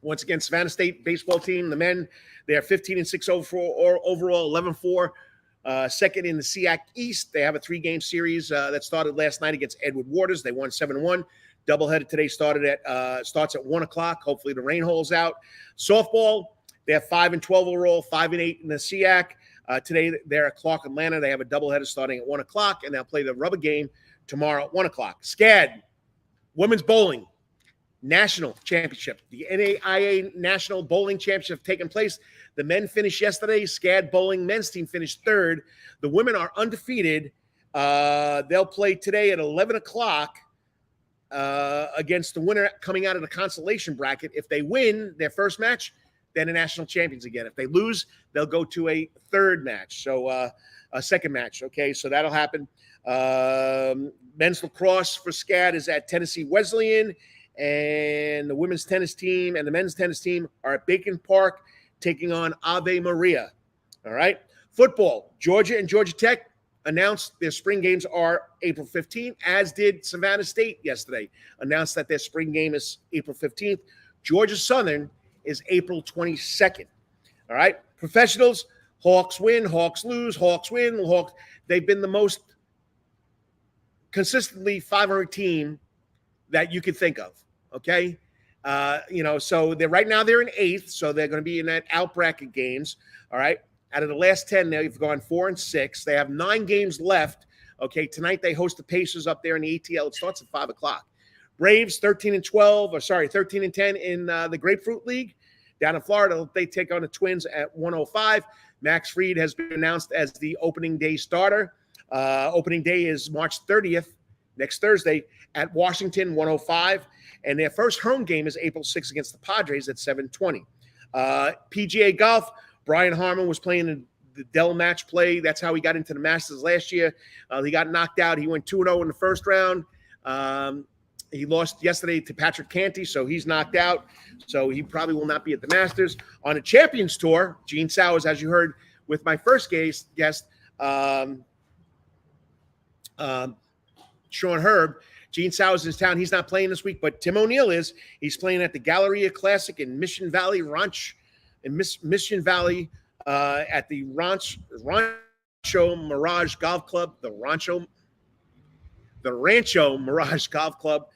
Once again, Savannah State baseball team, the men, they are 15-6 overall, 11-4. Second in the SEAC East. They have a 3-game series that started last night against Edward Waters. They won 7-1. Doubleheader today starts at 1 o'clock. Hopefully the rain holds out. Softball, they have 5-12 overall, 5-8 in the SEAC. Today they're at Clark, Atlanta. They have a doubleheader starting at 1 o'clock, and they'll play the rubber game tomorrow at 1 o'clock. SCAD, women's bowling, national championship. The NAIA National Bowling Championship taking place. The men finished yesterday. SCAD bowling men's team finished 3rd. The women are undefeated. They'll play today at 11 o'clock against the winner coming out of the consolation bracket. If they win their first match, then the national champions again. If they lose, they'll go to a 3rd match. So a 2nd match. Okay, so that'll happen. Men's lacrosse for SCAD is at Tennessee Wesleyan. And the women's tennis team and the men's tennis team are at Bacon Park taking on Ave Maria. All right. Football, Georgia and Georgia Tech. announced their spring games are April 15th, as did Savannah State yesterday. Announced that their spring game is April 15th. Georgia Southern is April 22nd. All right. Professionals, Hawks win, Hawks lose, Hawks win, Hawks. They've been the most consistently 500 team that you could think of. Okay. So right now they're in 8th, so they're going to be in that out bracket games. All right. Out of the last 10, they've gone 4-6. They have 9 games left. Okay. Tonight they host the Pacers up there in the ATL. It starts at 5:00. Braves 13-10 in the Grapefruit League down in Florida. They take on the Twins at 1:05. Max Fried has been announced as the opening day starter. Opening day is March 30th, next Thursday, at Washington, 1:05. And their first home game is April 6th against the Padres at 7:20. PGA Golf, Brian Harmon was playing the Dell match play. That's how he got into the Masters last year. He got knocked out. He went 2-0 in the first round. He lost yesterday to Patrick Canty, so he's knocked out. So he probably will not be at the Masters. On a Champions Tour, Gene Sowers, as you heard with my first guest, Sean Herb, Gene Sowers is in town. He's not playing this week, but Tim O'Neill is. He's playing at the Galleria Classic in Mission Valley Ranch, Mission Valley at the Rancho Mirage Golf Club, the Rancho Mirage Golf Club.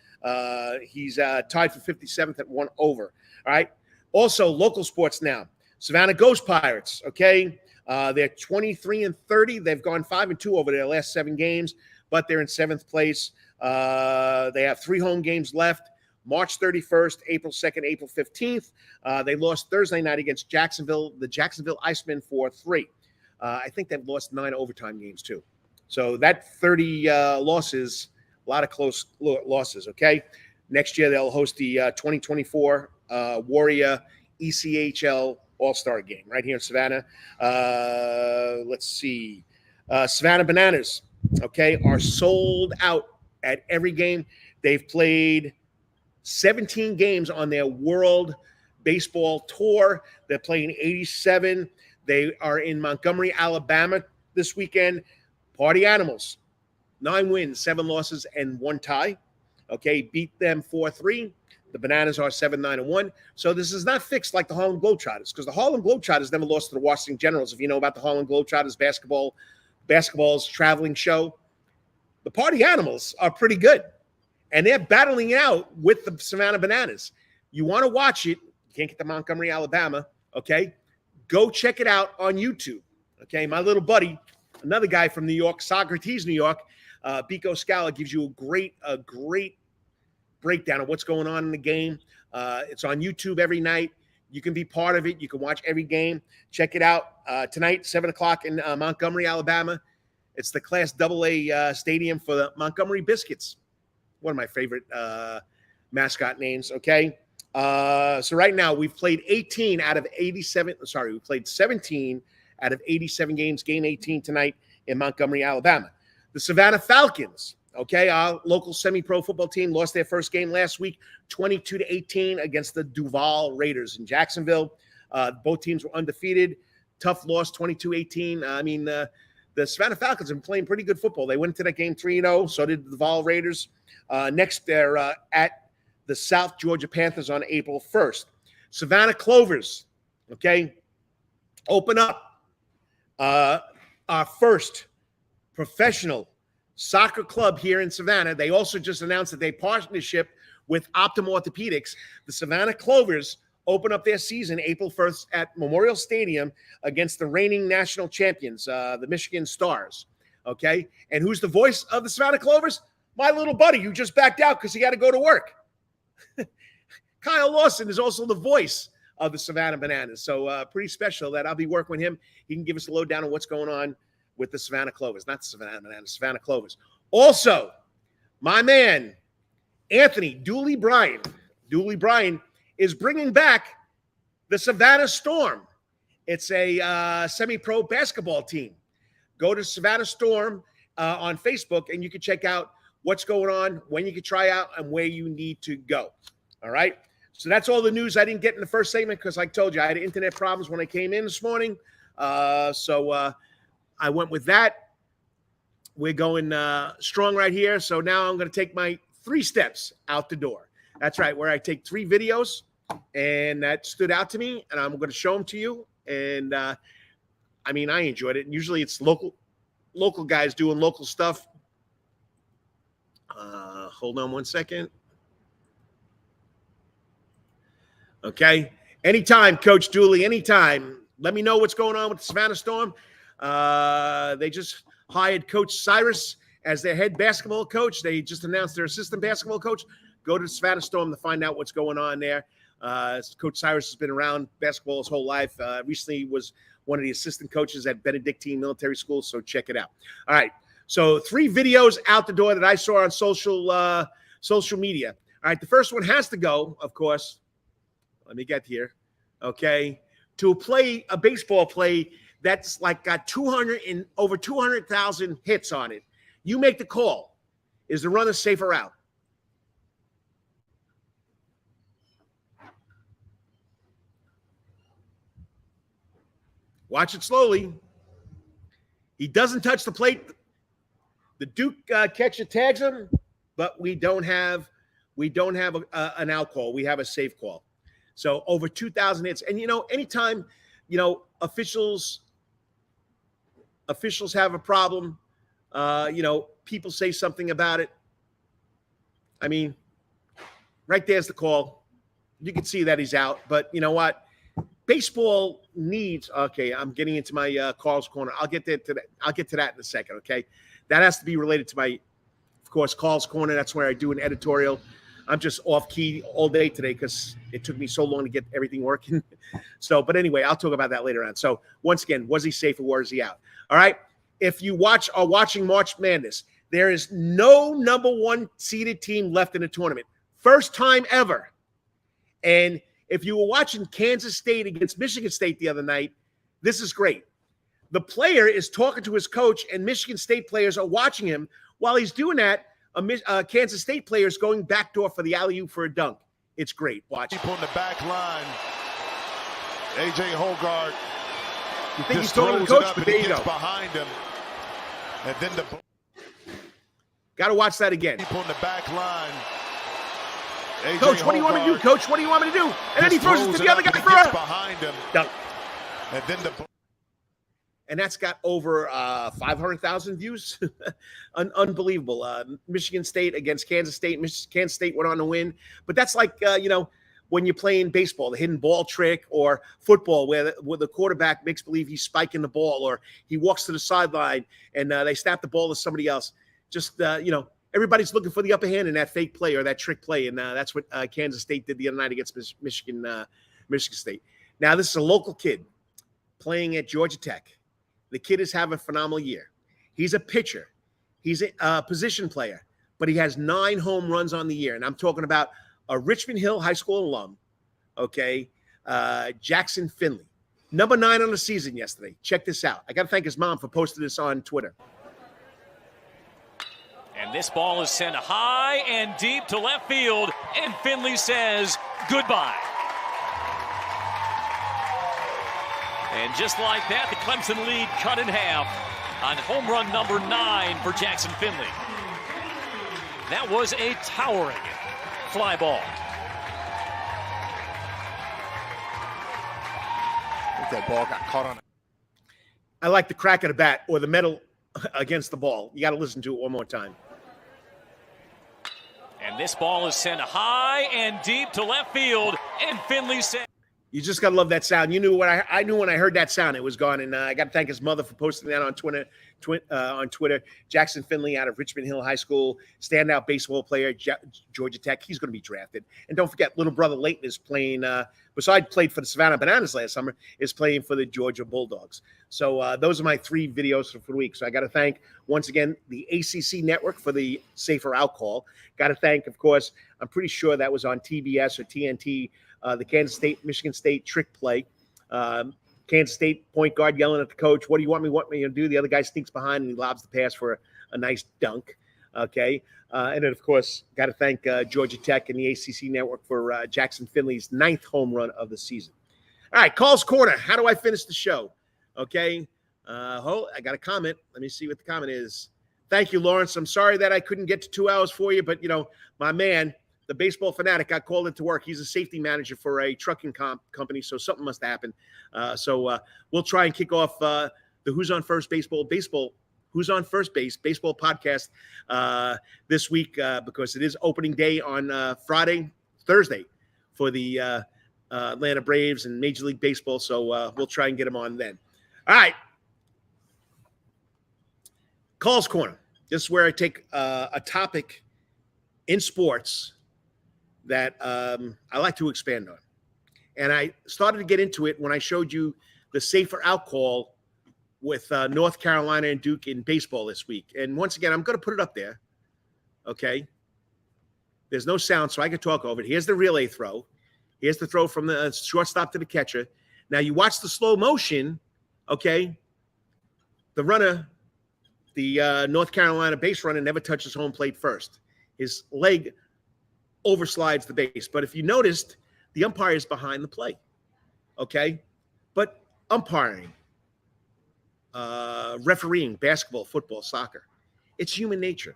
He's tied for 57th at 1 over. All right. Also, local sports now. Savannah Ghost Pirates. Okay. They're 23-30. They've gone 5-2 over their last 7 games, but they're in 7th place. They have 3 home games left. March 31st, April 2nd, April 15th. They lost Thursday night against the Jacksonville Icemen 4-3. I think they've lost 9 overtime games too. So that 30 losses, a lot of close losses, okay? Next year, they'll host the 2024 Warrior ECHL All-Star game right here in Savannah. Let's see. Savannah Bananas, okay, are sold out at every game. They've played 17 games on their World Baseball Tour. They're playing 87. They are in Montgomery, Alabama this weekend. Party Animals, 9 wins, 7 losses, and 1 tie. Okay, beat them 4-3. The Bananas are 7-9-1. So this is not fixed like the Harlem Globetrotters, because the Harlem Globetrotters never lost to the Washington Generals. If you know about the Harlem Globetrotters basketball's traveling show, the Party Animals are pretty good, and they're battling it out with the Savannah Bananas. You want to watch it? You can't get to Montgomery, Alabama. Okay, go check it out on YouTube. Okay, my little buddy, another guy from New York, Socrates, New York, Biko Scala, gives you a great breakdown of what's going on in the game. It's on YouTube every night. You can be part of it. You can watch every game. Check it out tonight, 7:00 in Montgomery, Alabama. It's the Class AA stadium for the Montgomery Biscuits. One of my favorite mascot names, okay? So right now we've played 18 out of 87. Sorry, we played 17 out of 87 games, game 18 tonight in Montgomery, Alabama. The Savannah Falcons, okay, our local semi-pro football team, lost their first game last week, 22-18 against the Duval Raiders in Jacksonville. Both teams were undefeated. Tough loss, 22-18. I mean, the Savannah Falcons have been playing pretty good football. They went into that game 3-0. So did the Duval Raiders. Next, they're at the South Georgia Panthers on April 1st. Savannah Clovers, okay, open up our first professional soccer club here in Savannah. They also just announced that they partnership with Optum Orthopedics. The Savannah Clovers open up their season April 1st at Memorial Stadium against the reigning national champions, the Michigan Stars. Okay, and who's the voice of the Savannah Clovers? My little buddy who just backed out because he got to go to work. Kyle Lawson is also the voice of the Savannah Bananas. So pretty special that I'll be working with him. He can give us a lowdown on what's going on with the Savannah Clovers, not the Savannah Bananas, Savannah Clovers. Also, my man, Anthony Dooley Bryan is bringing back the Savannah Storm. It's a semi-pro basketball team. Go to Savannah Storm on Facebook, and you can check out what's going on, when you can try out, and where you need to go. All right? So that's all the news I didn't get in the first segment because, like I told you, I had internet problems when I came in this morning. So I went with that. We're going strong right here. So now I'm going to take my 3 steps out the door. That's right, where I take 3 videos, and that stood out to me, and I'm going to show them to you. And I enjoyed it. And usually it's local guys doing local stuff. Hold on one second. Okay. Anytime, Coach Dooley, anytime. Let me know what's going on with the Savannah Storm. They just hired Coach Cyrus as their head basketball coach. They just announced their assistant basketball coach. Go to the Savannah Storm to find out what's going on there. Coach Cyrus has been around basketball his whole life. Recently was one of the assistant coaches at Benedictine Military School, so check it out. All right. So 3 videos out the door that I saw on social media. All right, the first one has to go, of course. Let me get here. Okay, to a baseball play that's like got over 200,000 hits on it. You make the call. Is the runner safe or out? Watch it slowly. He doesn't touch the plate. The Duke catcher tags him, but we don't have an out call. We have a safe call. So over 2,000 hits. And, anytime, officials have a problem, people say something about it. I mean, right there's the call. You can see that he's out. But you know what? Baseball needs – okay, I'm getting into my Carl's Corner. I'll get to that in a second, okay? That has to be related to my, of course, Carl's Corner. That's where I do an editorial. I'm just off key all day today because it took me so long to get everything working. But anyway, I'll talk about that later on. So once again, was he safe or was he out? All right. If you are watching March Madness, there is no number 1 seeded team left in the tournament. First time ever. And if you were watching Kansas State against Michigan State the other night, this is great. The player is talking to his coach, and Michigan State players are watching him. While he's doing that, Kansas State player is going backdoor for the alley-oop for a dunk. It's great. Watch. People on the back line. A.J. Hogard. You think he's talking to the coach, but there you go. Behind him. And then got to watch that again. People on the back line. Coach, what do you want me to do? Coach, what do you want me to do? And then he throws it to the other guy for a behind him. Dunk. And then and that's got over 500,000 views. Unbelievable. Michigan State against Kansas State. Kansas State went on to win. But that's like, when you're playing baseball, the hidden ball trick, or football where the quarterback makes believe he's spiking the ball, or he walks to the sideline and they snap the ball to somebody else. Just, everybody's looking for the upper hand in that fake play or that trick play. And that's what Kansas State did the other night against Michigan State. Now, this is a local kid playing at Georgia Tech. The kid is having a phenomenal year. He's a pitcher. He's a position player, but he has 9 home runs on the year. And I'm talking about a Richmond Hill High School alum, okay, Jackson Finley. Number 9 on the season yesterday. Check this out. I got to thank his mom for posting this on Twitter. And this ball is sent high and deep to left field, and Finley says goodbye. And just like that, the Clemson lead cut in half on home run number 9 for Jackson Finley. That was a towering fly ball. I think that ball got caught on it. I like the crack of the bat or the metal against the ball. You got to listen to it one more time. And this ball is sent high and deep to left field, and Finley said... You just got to love that sound. You knew when I knew when I heard that sound, it was gone. And I got to thank his mother for posting that on Twitter. Jackson Finley out of Richmond Hill High School, standout baseball player, Georgia Tech. He's going to be drafted. And don't forget, little brother Leighton is playing, besides played for the Savannah Bananas last summer, is playing for the Georgia Bulldogs. So those are my 3 videos for the week. So I got to thank, once again, the ACC Network for the Safer Out call. Got to thank, of course, I'm pretty sure that was on TBS or TNT, the Kansas State, Michigan State trick play. Kansas State point guard yelling at the coach, what do you want me to do? The other guy sneaks behind and he lobs the pass for a nice dunk. Okay. And then, of course, got to thank Georgia Tech and the ACC Network for Jackson Finley's 9th home run of the season. All right, Carl's Corner. How do I finish the show? Okay. I got a comment. Let me see what the comment is. Thank you, Lawrence. I'm sorry that I couldn't get to 2 hours for you, but, my man, the baseball fanatic, got called into work. He's a safety manager for a trucking company, so something must happen. So we'll try and kick off the Who's on First Who's on First Base baseball podcast this week because it is opening day on Thursday for the Atlanta Braves and Major League Baseball. So we'll try and get them on then. All right. Call's Corner. This is where I take a topic in sports that I like to expand on. And I started to get into it when I showed you the safer out call with North Carolina and Duke in baseball this week. And once again, I'm going to put it up there. Okay. There's no sound, so I can talk over it. Here's the relay throw. Here's the throw from the shortstop to the catcher. Now you watch the slow motion. Okay. The runner, the North Carolina base runner, never touches home plate first. His leg overslides the base. But if you noticed, the umpire is behind the play. Okay. But umpiring, refereeing, basketball, football, soccer, it's human nature.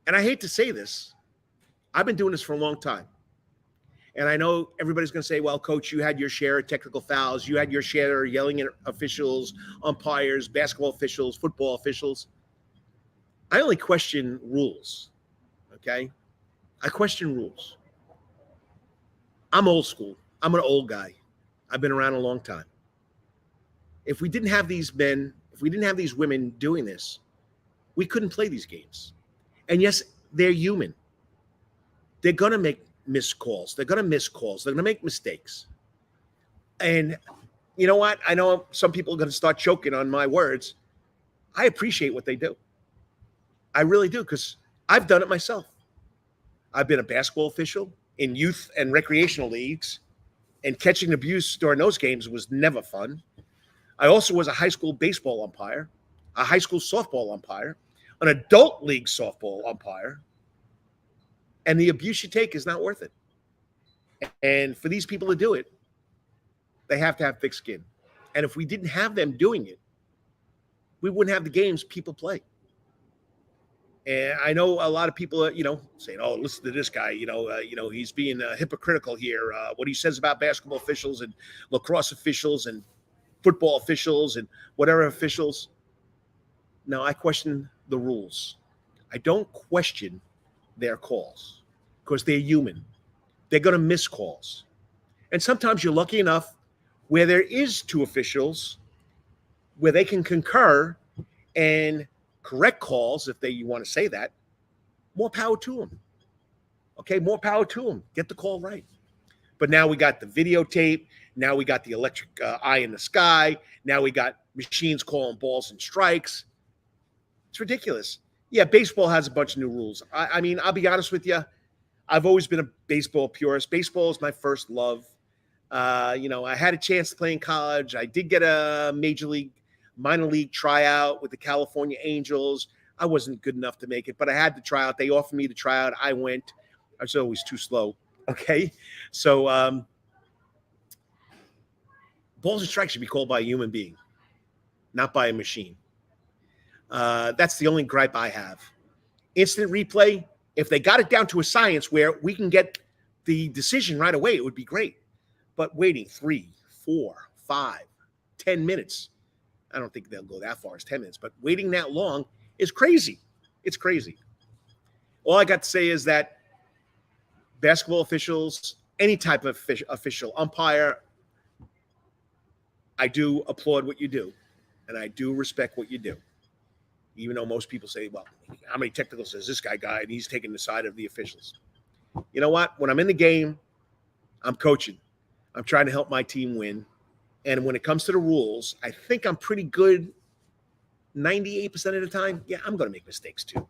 And I hate to say this. I've been doing this for a long time. And I know everybody's going to say, well, coach, you had your share of technical fouls. You had your share of yelling at officials, umpires, basketball officials, football officials. I only question rules. Okay. I question rules. I'm old school. I'm an old guy. I've been around a long time. If we didn't have these men, if we didn't have these women doing this, we couldn't play these games. And yes, they're human. They're going to make missed calls. They're going to miss calls. They're going to make mistakes. And you know what? I know some people are going to start choking on my words. I appreciate what they do. I really do, because I've done it myself. I've been a basketball official in youth and recreational leagues, and catching abuse during those games was never fun. I also was a high school baseball umpire, a high school softball umpire, an adult league softball umpire, and the abuse you take is not worth it. And for these people to do it, they have to have thick skin. And if we didn't have them doing it, we wouldn't have the games people play. And I know a lot of people are, saying, oh, listen to this guy, he's being hypocritical here. What he says about basketball officials and lacrosse officials and football officials and whatever officials. No, I question the rules. I don't question their calls because they're human. They're going to miss calls. And sometimes you're lucky enough where there is two officials where they can concur and correct calls, if you want to say that. More power to them. Okay, more power to them. Get the call right. But now we got the videotape. Now we got the electric eye in the sky. Now we got machines calling balls and strikes. It's ridiculous. Yeah, baseball has a bunch of new rules. I mean, I'll be honest with you. I've always been a baseball purist. Baseball is my first love. I had a chance to play in college. I did get a minor league tryout with the California Angels. I wasn't good enough to make it, but I had to try out. They offered me to try out. I went. I was always too slow. Okay. So balls and strikes should be called by a human being, not by a machine. That's the only gripe I have. Instant replay, if they got it down to a science where we can get the decision right away, it would be great. But waiting 3, 4, 5, 10 minutes, I don't think they'll go that far as 10 minutes, but waiting that long is crazy. It's crazy. All I got to say is that basketball officials, any type of official, umpire, I do applaud what you do, and I do respect what you do. Even though most people say, well, how many technicals has this guy got? And he's taking the side of the officials. You know what? When I'm in the game, I'm coaching. I'm trying to help my team win. And when it comes to the rules, I think I'm pretty good 98% of the time. Yeah, I'm going to make mistakes too.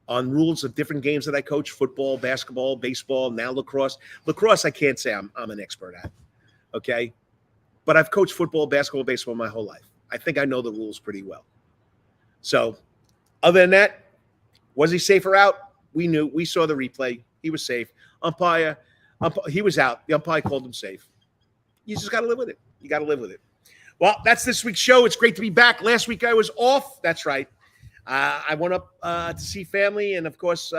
On rules of different games that I coach, football, basketball, baseball, now lacrosse. Lacrosse, I can't say I'm an expert at. Okay? But I've coached football, basketball, baseball my whole life. I think I know the rules pretty well. So, other than that, was he safer out? We saw the replay. He was safe. Umpire, he was out. The umpire called him safe. You just got to live with it. You got to live with it. Well, that's this week's show. It's great to be back. Last week I was off. That's right. I went up to see family, and of course,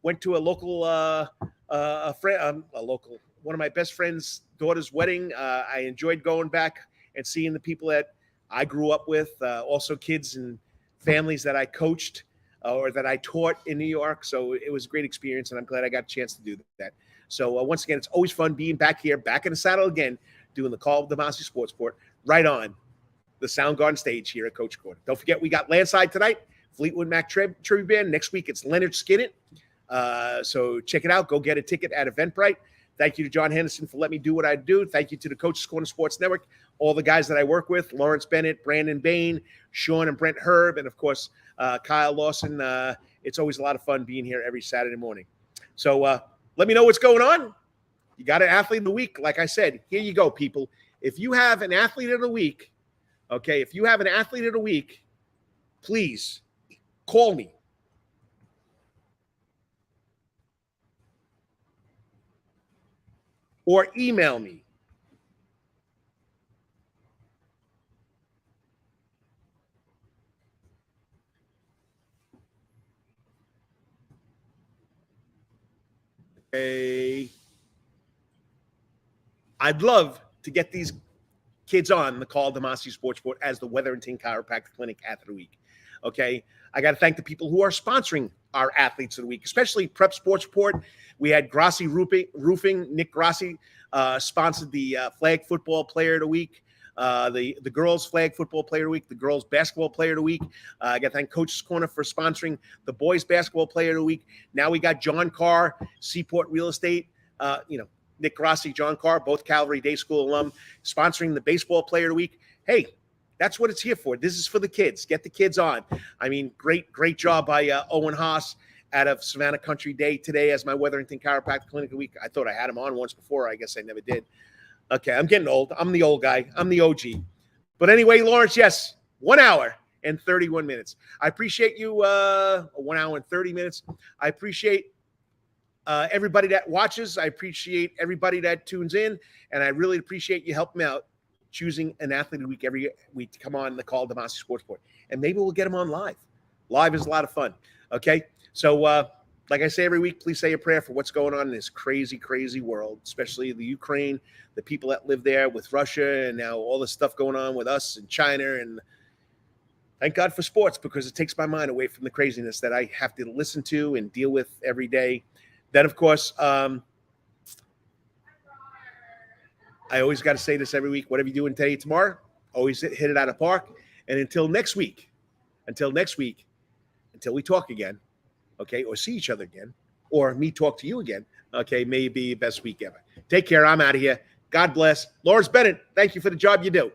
went to a local, one of my best friend's daughter's wedding. I enjoyed going back and seeing the people that I grew up with, also kids and families that I coached or that I taught in New York. So it was a great experience, and I'm glad I got a chance to do that. So once again, it's always fun being back here, back in the saddle again, doing the Karl DeMasi Sports Report right on the Soundgarden stage here at Coach Corner. Don't forget, we got Landside tonight, Fleetwood Mac Tribute Band. Next week, it's Leonard Skinner. So check it out. Go get a ticket at Eventbrite. Thank you to John Henderson for letting me do what I do. Thank you to the Coach's Corner Sports Network, all the guys that I work with, Lawrence Bennett, Brandon Bain, Sean and Brent Herb, and, of course, Kyle Lawson. It's always a lot of fun being here every Saturday morning. So let me know what's going on. You got an athlete of the week. Like I said, here you go, people. If you have an athlete of the week, okay, if you have an athlete of the week, please call me. Or email me. I'd love to get these kids on the Karl DeMasi Sports Report as the Wetherington Chiropractic Clinic Athlete of the Week. Okay, I got to thank the people who are sponsoring our athletes of the week, especially Prep Sports Report. We had Grassi Roofing. Nick Grassi sponsored the Flag Football Player of the Week, the girls Flag Football Player of the Week, the girls Basketball Player of the Week. I got to thank Coach's Corner for sponsoring the boys Basketball Player of the Week. Now we got John Carr, Seaport Real Estate. Nick Grassi, John Carr, both Calvary Day School alum, sponsoring the Baseball Player of the Week. Hey, that's what it's here for. This is for the kids. Get the kids on. I mean, great job by Owen Haas out of SavannahCountry Day today as my Wetherington Chiropractic Clinic of the Week. I thought I had him on once before. I guess I never did. Okay, I'm getting old. I'm the old guy. I'm the OG. But anyway, Lawrence, yes, 1 hour and 31 minutes. I appreciate you, 1 hour and 30 minutes. I appreciate everybody that watches. I appreciate everybody that tunes in. And I really appreciate you helping me out choosing an athlete of the week every week to come on the Karl DeMasi Sports Report. And maybe we'll get them on live. Live is a lot of fun. Okay? So, like I say every week, please say a prayer for what's going on in this crazy, crazy world, especially the Ukraine, the people that live there with Russia, and now all the stuff going on with us and China. And thank God for sports, because it takes my mind away from the craziness that I have to listen to and deal with every day. Then, of course, I always got to say this every week. Whatever you're doing today, tomorrow, always hit it out of the park. And until next week, until we talk again, okay, or see each other again, or me talk to you again, okay, may be the best week ever. Take care. I'm out of here. God bless. Lawrence Bennett, thank you for the job you do.